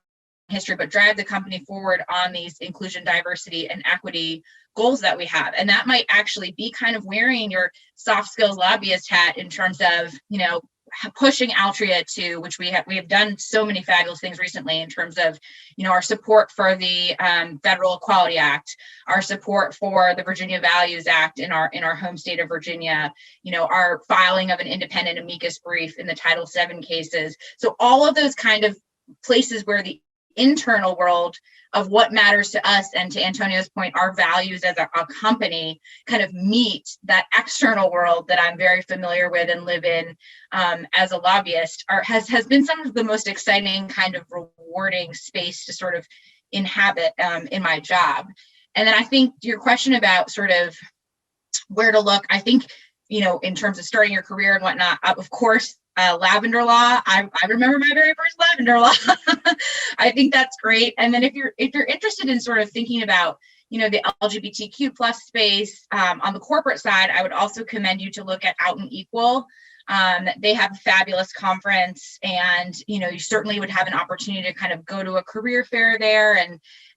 history, but drive the company forward on these inclusion, diversity, and equity goals that we have. And that might actually be kind of wearing your soft skills lobbyist hat in terms of, pushing Altria to, which we have done so many fabulous things recently in terms of, our support for the Federal Equality Act, our support for the Virginia Values Act in our home state of Virginia, our filing of an independent amicus brief in the Title VII cases. So all of those kind of places where the internal world of what matters to us, and to Antonio's point, our values as a company kind of meet that external world that I'm very familiar with and live in as a lobbyist, has been some of the most exciting kind of rewarding space to sort of inhabit in my job. And then I think your question about sort of where to look, I think, in terms of starting your career and whatnot, of course, lavender law. I remember my very first lavender law. I think that's great. And then if you're interested in sort of thinking about, the LGBTQ plus space on the corporate side, I would also commend you to look at Out and Equal. They have a fabulous conference, and, you certainly would have an opportunity to kind of go to a career fair there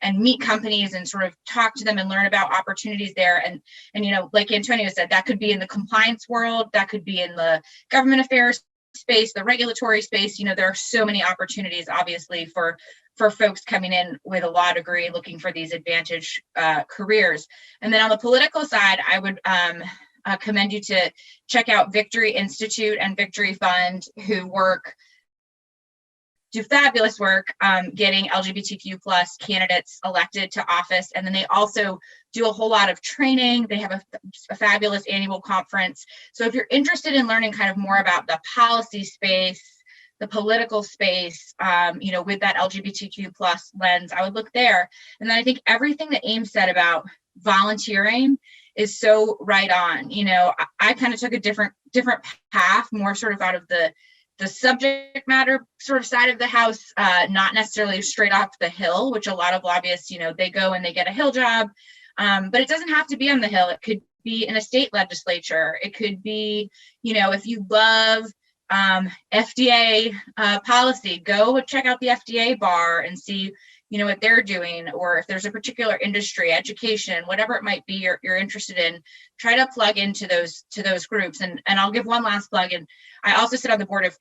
and meet companies and sort of talk to them and learn about opportunities there. And, like Antonio said, that could be in the compliance world, that could be in the government affairs space, the regulatory space. There are so many opportunities, obviously, for folks coming in with a law degree looking for these advantage careers. And then on the political side, I would commend you to check out Victory Institute and Victory Fund, who do fabulous work getting LGBTQ plus candidates elected to office. And then they also do a whole lot of training. They have a fabulous annual conference. So if you're interested in learning kind of more about the policy space, the political space, with that LGBTQ plus lens, I would look there. And then I think everything that Ames said about volunteering is so right on. I kind of took a different path, more sort of out of the subject matter sort of side of the house, not necessarily straight off the Hill, which a lot of lobbyists, they go and they get a Hill job. But it doesn't have to be on the Hill. It could be in a state legislature. It could be, if you love FDA policy, go check out the FDA bar and see, what they're doing, or if there's a particular industry, education, whatever it might be you're interested in, try to plug into those groups. And I'll give one last plug. And I also sit on the board of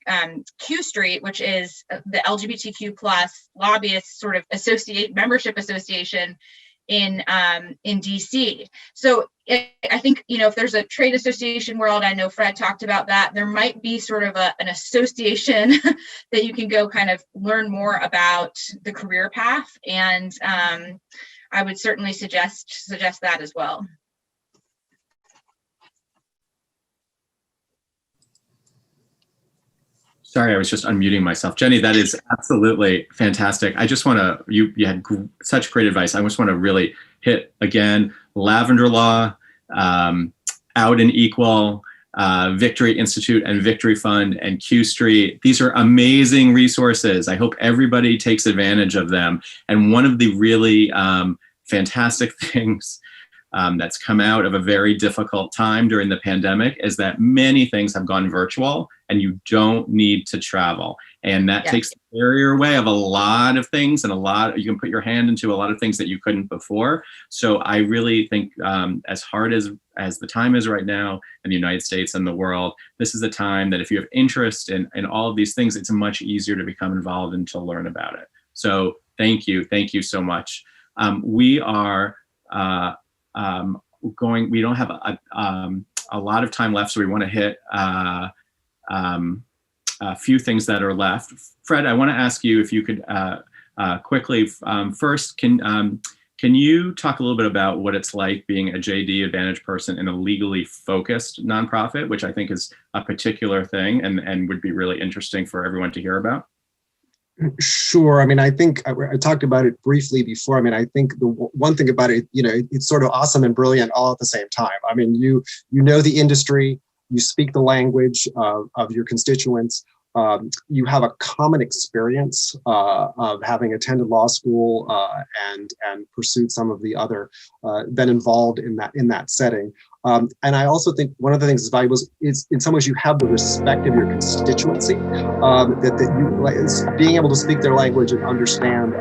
Q Street, which is the LGBTQ plus lobbyist sort of membership association in DC. So I think, if there's a trade association world, I know Fred talked about that, there might be sort of an association that you can go kind of learn more about the career path. And I would certainly suggest that as well. Sorry, I was just unmuting myself. Jenny, that is absolutely fantastic. I just want to, you had such great advice. I just want to really hit again, Lavender Law, Out and Equal, Victory Institute and Victory Fund and Q Street. These are amazing resources. I hope everybody takes advantage of them. And one of the really fantastic things that's come out of a very difficult time during the pandemic is that many things have gone virtual and you don't need to travel. And that takes the barrier away of a lot of things, and you can put your hand into a lot of things that you couldn't before. So I really think as hard as the time is right now in the United States and the world, this is a time that if you have interest in all of these things, it's much easier to become involved and to learn about it. So thank you so much. We are we don't have a lot of time left, so we want to hit a few things that are left. Fred, I want to ask you if you could quickly, first, can you talk a little bit about what it's like being a JD Advantage person in a legally focused nonprofit, which I think is a particular thing and would be really interesting for everyone to hear about? Sure. I mean, I think I talked about it briefly before. I mean, I think the one thing about it, it's sort of awesome and brilliant all at the same time. I mean, you know the industry, you speak the language of your constituents. You have a common experience of having attended law school and pursued some of the other, been involved in that setting. And I also think one of the things that's valuable is in some ways you have the respect of your constituency, that you being able to speak their language and understand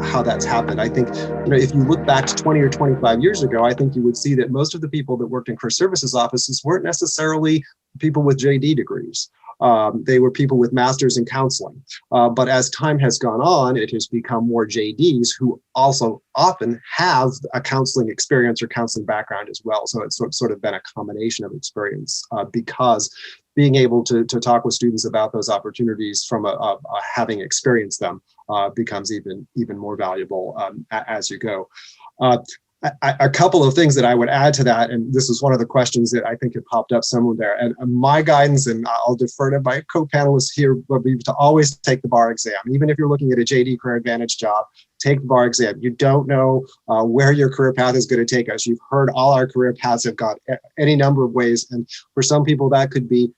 how that's happened. I think, if you look back to 20 or 25 years ago, I think you would see that most of the people that worked in career services offices weren't necessarily people with JD degrees. They were people with masters in counseling. But as time has gone on, it has become more JDs who also often have a counseling experience or counseling background as well. So it's sort of been a combination of experience because being able to talk with students about those opportunities from having experienced them becomes even more valuable as you go. A couple of things that I would add to that, and this is one of the questions that I think had popped up somewhere there, and my guidance, and I'll defer to my co-panelists here, would be to always take the bar exam. Even if you're looking at a JD Career Advantage job, take the bar exam. You don't know where your career path is going to take us. You've heard all our career paths have gone any number of ways, and for some people that could be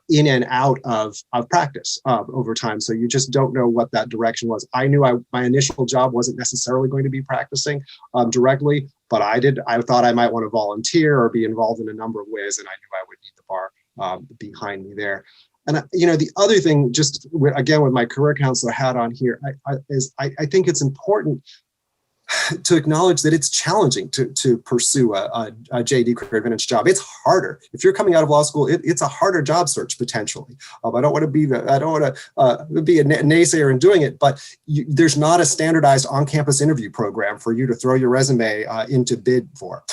in and out of practice over time. So you just don't know what that direction was. I knew my initial job wasn't necessarily going to be practicing directly, but I thought I might want to volunteer or be involved in a number of ways, and I knew I would need the bar behind me there. And the other thing, just again with my career counselor hat on here, I think it's important to acknowledge that it's challenging to pursue a JD Career Advantage job. It's harder. If you're coming out of law school, it's a harder job search potentially. I don't want to be a naysayer in doing it, but there's not a standardized on-campus interview program for you to throw your resume into bid for.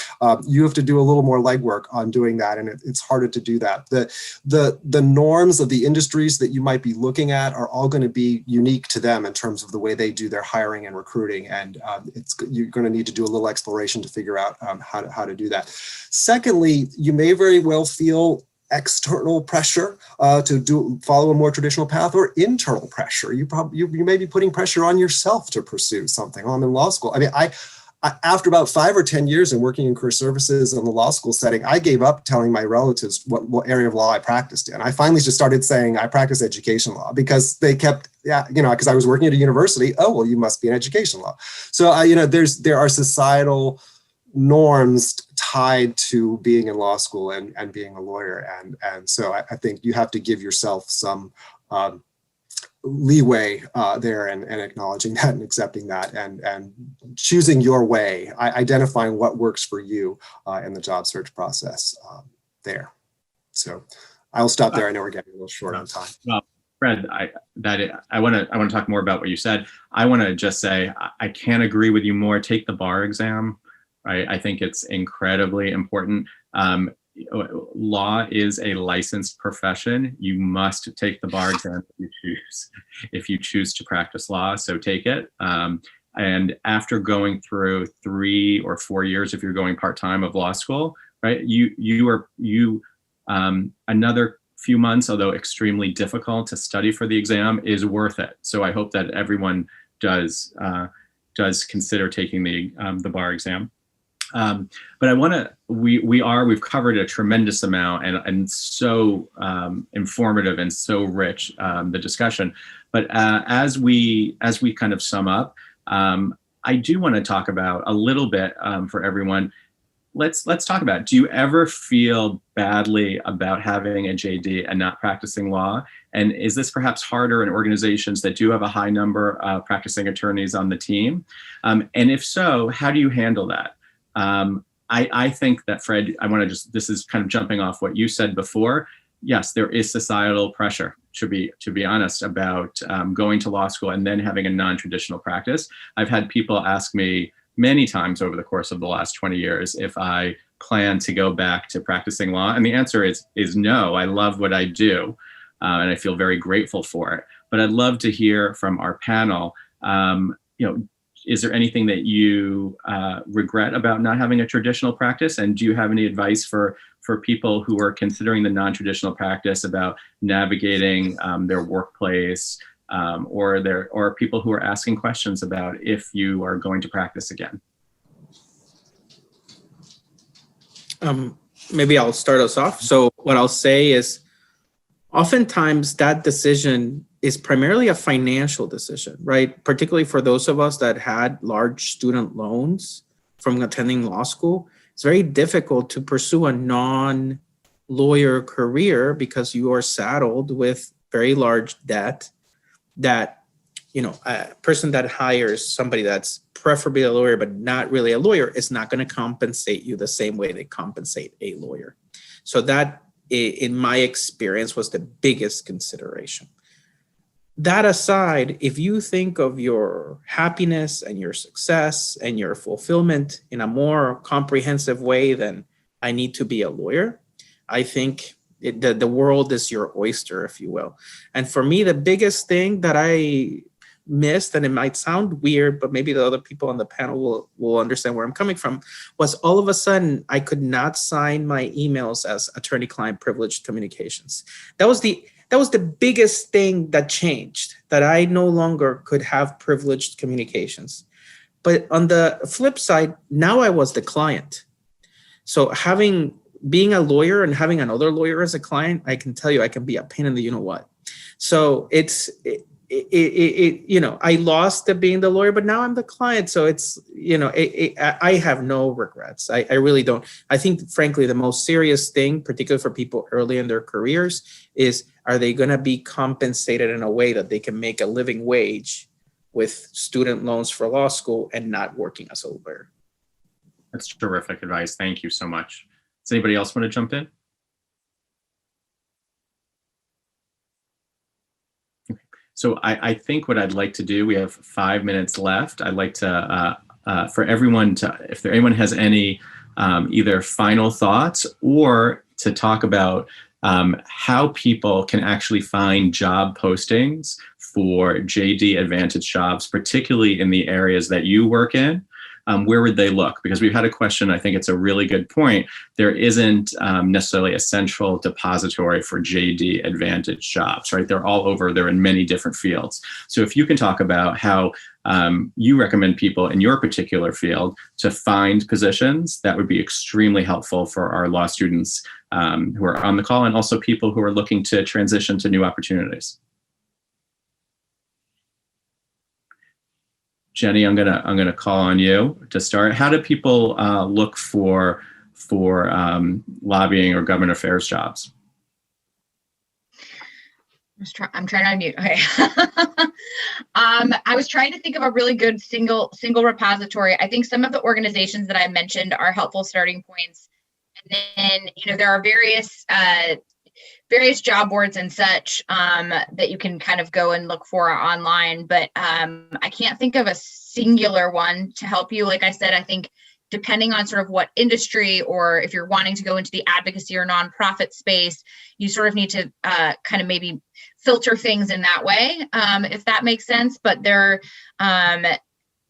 You have to do a little more legwork on doing that, and it's harder to do that. The norms of the industries that you might be looking at are all going to be unique to them in terms of the way they do their hiring and recruiting, and you're going to need to do a little exploration to figure out how to do that. Secondly, you may very well feel external pressure to follow a more traditional path, or internal pressure. You may be putting pressure on yourself to pursue something. I'm in law school. I mean, I after about 5 or 10 years in working in career services in the law school setting, I gave up telling my relatives what area of law I practiced in. I finally just started saying I practice education law, because they kept, because I was working at a university. Oh, well, you must be in education law. So, there are societal norms tied to being in law school and being a lawyer. And so I think you have to give yourself some leeway there and acknowledging that and accepting that and choosing your way, identifying what works for you in the job search process there. So I will stop there. I know we're getting a little short on time. Well, Fred, I want to talk more about what you said. I want to just say I can't agree with you more. Take the bar exam. Right? I think it's incredibly important. Law is a licensed profession. You must take the bar exam if you choose to practice law. So take it. And after going through 3 or 4 years, if you're going part-time of law school, right? Another few months, although extremely difficult to study for the exam, is worth it. So I hope that everyone does consider taking the bar exam. But I want to, we've covered a tremendous amount and so informative and so rich, the discussion. But as we kind of sum up, I do want to talk about a little bit for everyone. Let's talk about, do you ever feel badly about having a JD and not practicing law? And is this perhaps harder in organizations that do have a high number of practicing attorneys on the team? And if so, how do you handle that? I think that, Fred, this is kind of jumping off what you said before. Yes, there is societal pressure, to be honest, about going to law school and then having a non-traditional practice. I've had people ask me many times over the course of the last 20 years if I plan to go back to practicing law. And the answer is no. I love what I do, and I feel very grateful for it. But I'd love to hear from our panel, is there anything that you regret about not having a traditional practice? And do you have any advice for people who are considering the non-traditional practice about navigating their workplace, or people who are asking questions about if you are going to practice again? Maybe I'll start us off. So what I'll say is, oftentimes that decision is primarily a financial decision, right? Particularly for those of us that had large student loans from attending law school. It's very difficult to pursue a non-lawyer career because you are saddled with very large debt that, a person that hires somebody that's preferably a lawyer but not really a lawyer is not going to compensate you the same way they compensate a lawyer. So that, in my experience, was the biggest consideration. That aside, if you think of your happiness and your success and your fulfillment in a more comprehensive way than I need to be a lawyer, I think the world is your oyster, if you will. And for me, the biggest thing that I missed, and it might sound weird, but maybe the other people on the panel will understand where I'm coming from, was all of a sudden I could not sign my emails as attorney-client privileged communications. That was the biggest thing that changed, that I no longer could have privileged communications. But on the flip side, now I was the client. So being a lawyer and having another lawyer as a client, I can tell you I can be a pain in the you-know-what. So I lost the being the lawyer, but now I'm the client. So I have no regrets. I really don't. I think, frankly, the most serious thing, particularly for people early in their careers, is, are they going to be compensated in a way that they can make a living wage with student loans for law school and not working as a lawyer? That's terrific advice. Thank you so much. Does anybody else want to jump in? So I think what I'd like to do, we have 5 minutes left. I'd like to, for everyone if anyone has any either final thoughts or to talk about how people can actually find job postings for JD Advantage jobs, particularly in the areas that you work in. Where would they look? Because we've had a question, I think it's a really good point. There isn't necessarily a central depository for JD Advantage jobs, right? They're all over, they're in many different fields. So if you can talk about how you recommend people in your particular field to find positions, that would be extremely helpful for our law students who are on the call, and also people who are looking to transition to new opportunities. Jenny, I'm gonna call on you to start. How do people look for lobbying or government affairs jobs? I'm trying to unmute. Okay. I was trying to think of a really good single repository. I think some of the organizations that I mentioned are helpful starting points. And then, there are various job boards and such that you can kind of go and look for online, but I can't think of a singular one to help you. Like I said, I think depending on sort of what industry, or if you're wanting to go into the advocacy or nonprofit space, you sort of need to kind of maybe filter things in that way, if that makes sense. But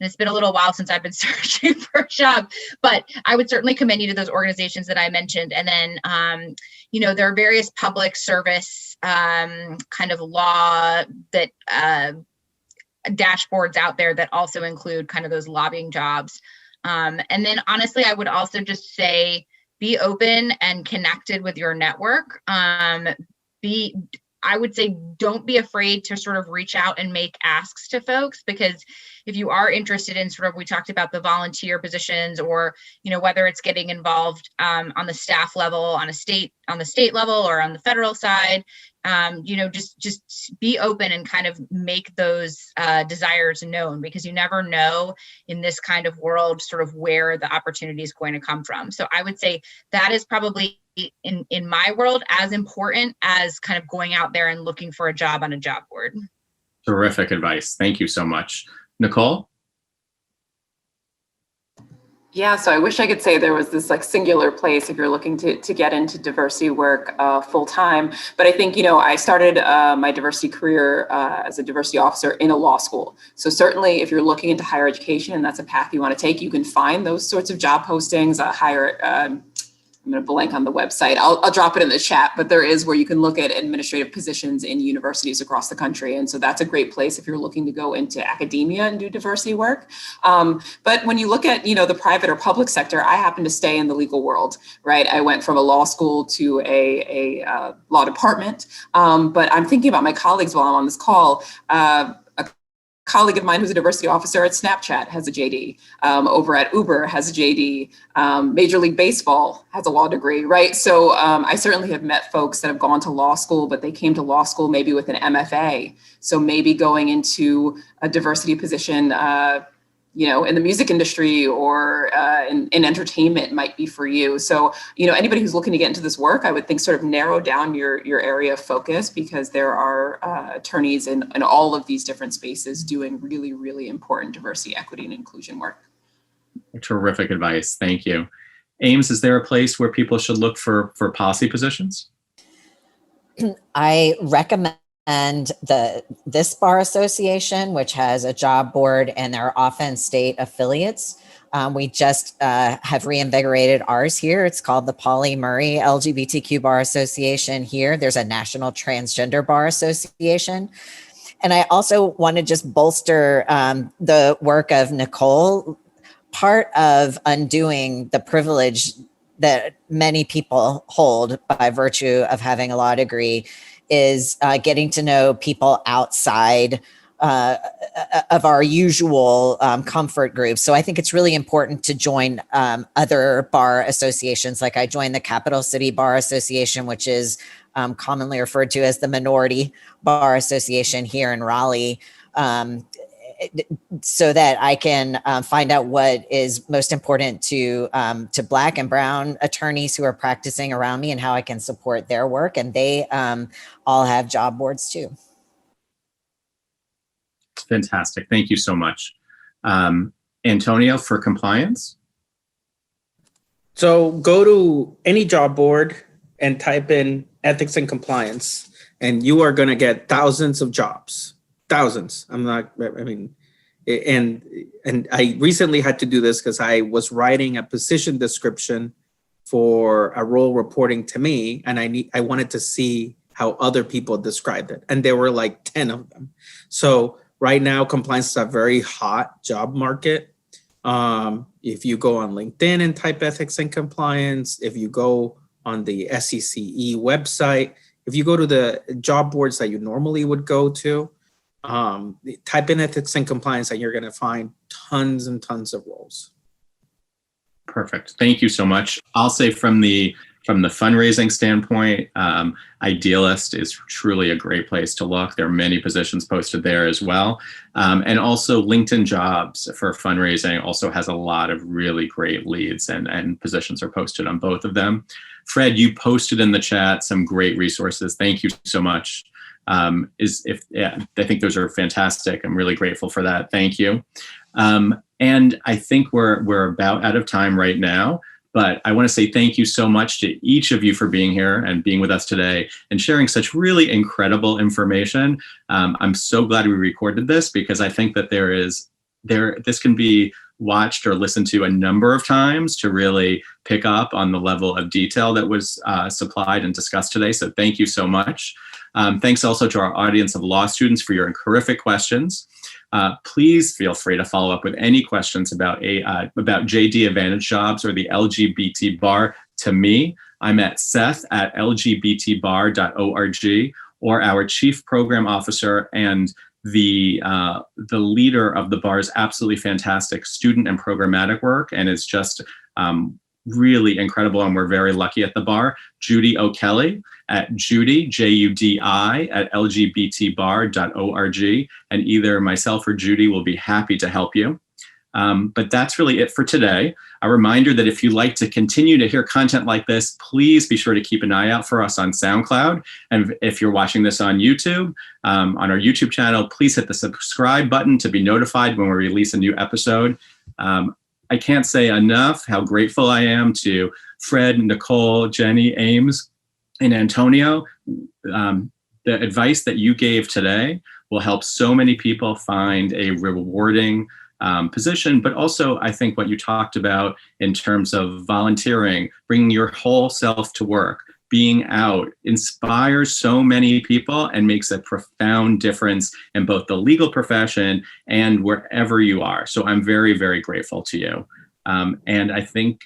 it's been a little while since I've been searching for a job, but I would certainly commend you to those organizations that I mentioned. And then, there are various public service kind of law that dashboards out there that also include kind of those lobbying jobs. And then honestly, I would also just say, be open and connected with your network. I would say, don't be afraid to sort of reach out and make asks to folks, because if you are interested in sort of, we talked about the volunteer positions, or, whether it's getting involved on the staff level, on the state level, or on the federal side, just be open and kind of make those desires known, because you never know in this kind of world sort of where the opportunity is going to come from. So I would say that is probably in my world as important as kind of going out there and looking for a job on a job board. Terrific advice. Thank you so much. Nicole? Yeah, so I wish I could say there was this like singular place if you're looking to get into diversity work full time. But I think, I started my diversity career as a diversity officer in a law school. So certainly if you're looking into higher education and that's a path you want to take, you can find those sorts of job postings, I'm going to blank on the website. I'll drop it in the chat, but there is where you can look at administrative positions in universities across the country. And so that's a great place if you're looking to go into academia and do diversity work. But when you look at, the private or public sector, I happen to stay in the legal world, right? I went from a law school to a law department. But I'm thinking about my colleagues while I'm on this call. Colleague of mine who's a diversity officer at Snapchat has a JD, over at Uber has a JD, Major League Baseball has a law degree, right? So I certainly have met folks that have gone to law school, but they came to law school maybe with an MFA. So maybe going into a diversity position, in the music industry or in entertainment might be for you. So, anybody who's looking to get into this work, I would think sort of narrow down your area of focus, because there are attorneys in all of these different spaces doing really, really important diversity, equity, and inclusion work. Terrific advice. Thank you. Ames, is there a place where people should look for policy positions? I recommend this bar association, which has a job board, and they're often state affiliates. We just have reinvigorated ours here. It's called the Polly Murray LGBTQ Bar Association here. There's a National Transgender Bar Association. And I also want to just bolster the work of Nicole. Part of undoing the privilege that many people hold by virtue of having a law degree is getting to know people outside of our usual comfort groups. So I think it's really important to join other bar associations. Like I joined the Capital City Bar Association, which is commonly referred to as the Minority Bar Association here in Raleigh, so that I can find out what is most important to Black and Brown attorneys who are practicing around me and how I can support their work. And they all have job boards too. Fantastic. Thank you so much. Antonio, for compliance? So go to any job board and type in ethics and compliance, and you are going to get thousands of jobs. Thousands. And I recently had to do this because I was writing a position description for a role reporting to me, and I wanted to see how other people described it, and there were like 10 of them. So right now, compliance is a very hot job market. If you go on LinkedIn and type ethics and compliance, if you go on the SECE website, if you go to the job boards that you normally would go to, Type in ethics and compliance, and you're going to find tons and tons of roles. Perfect. Thank you so much. I'll say from the fundraising standpoint, Idealist is truly a great place to look. There are many positions posted there as well. And also LinkedIn Jobs for fundraising also has a lot of really great leads, and positions are posted on both of them. Fred, you posted in the chat some great resources. Thank you so much. I think those are fantastic. I'm really grateful for that. Thank you. And I think we're about out of time right now, but I want to say thank you so much to each of you for being here and being with us today and sharing such really incredible information. I'm so glad we recorded this, because I think that this can be watched or listened to a number of times to really pick up on the level of detail that was supplied and discussed today. So thank you so much. Thanks also to our audience of law students for your terrific questions. Please feel free to follow up with any questions about JD Advantage Jobs or the LGBT bar to me. I'm at seth@lgbtbar.org, or our chief program officer and the leader of the bar's absolutely fantastic student and programmatic work, and it's just really incredible, and we're very lucky at the bar, Judy O'Kelly at Judy, Judi, at lgbtbar.org, and either myself or Judy will be happy to help you. But that's really it for today. A reminder that if you'd like to continue to hear content like this, please be sure to keep an eye out for us on SoundCloud. And if you're watching this on YouTube, on our YouTube channel, please hit the subscribe button to be notified when we release a new episode. I can't say enough how grateful I am to Fred, Nicole, Jenny, Ames, and Antonio. The advice that you gave today will help so many people find a rewarding position, but also I think what you talked about in terms of volunteering, bringing your whole self to work, being out, inspires so many people and makes a profound difference in both the legal profession and wherever you are. So I'm very, very grateful to you. And I think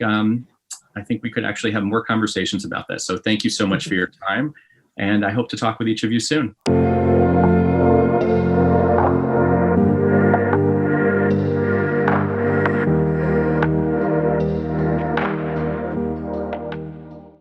we could actually have more conversations about this. So thank you so much for your time, and I hope to talk with each of you soon.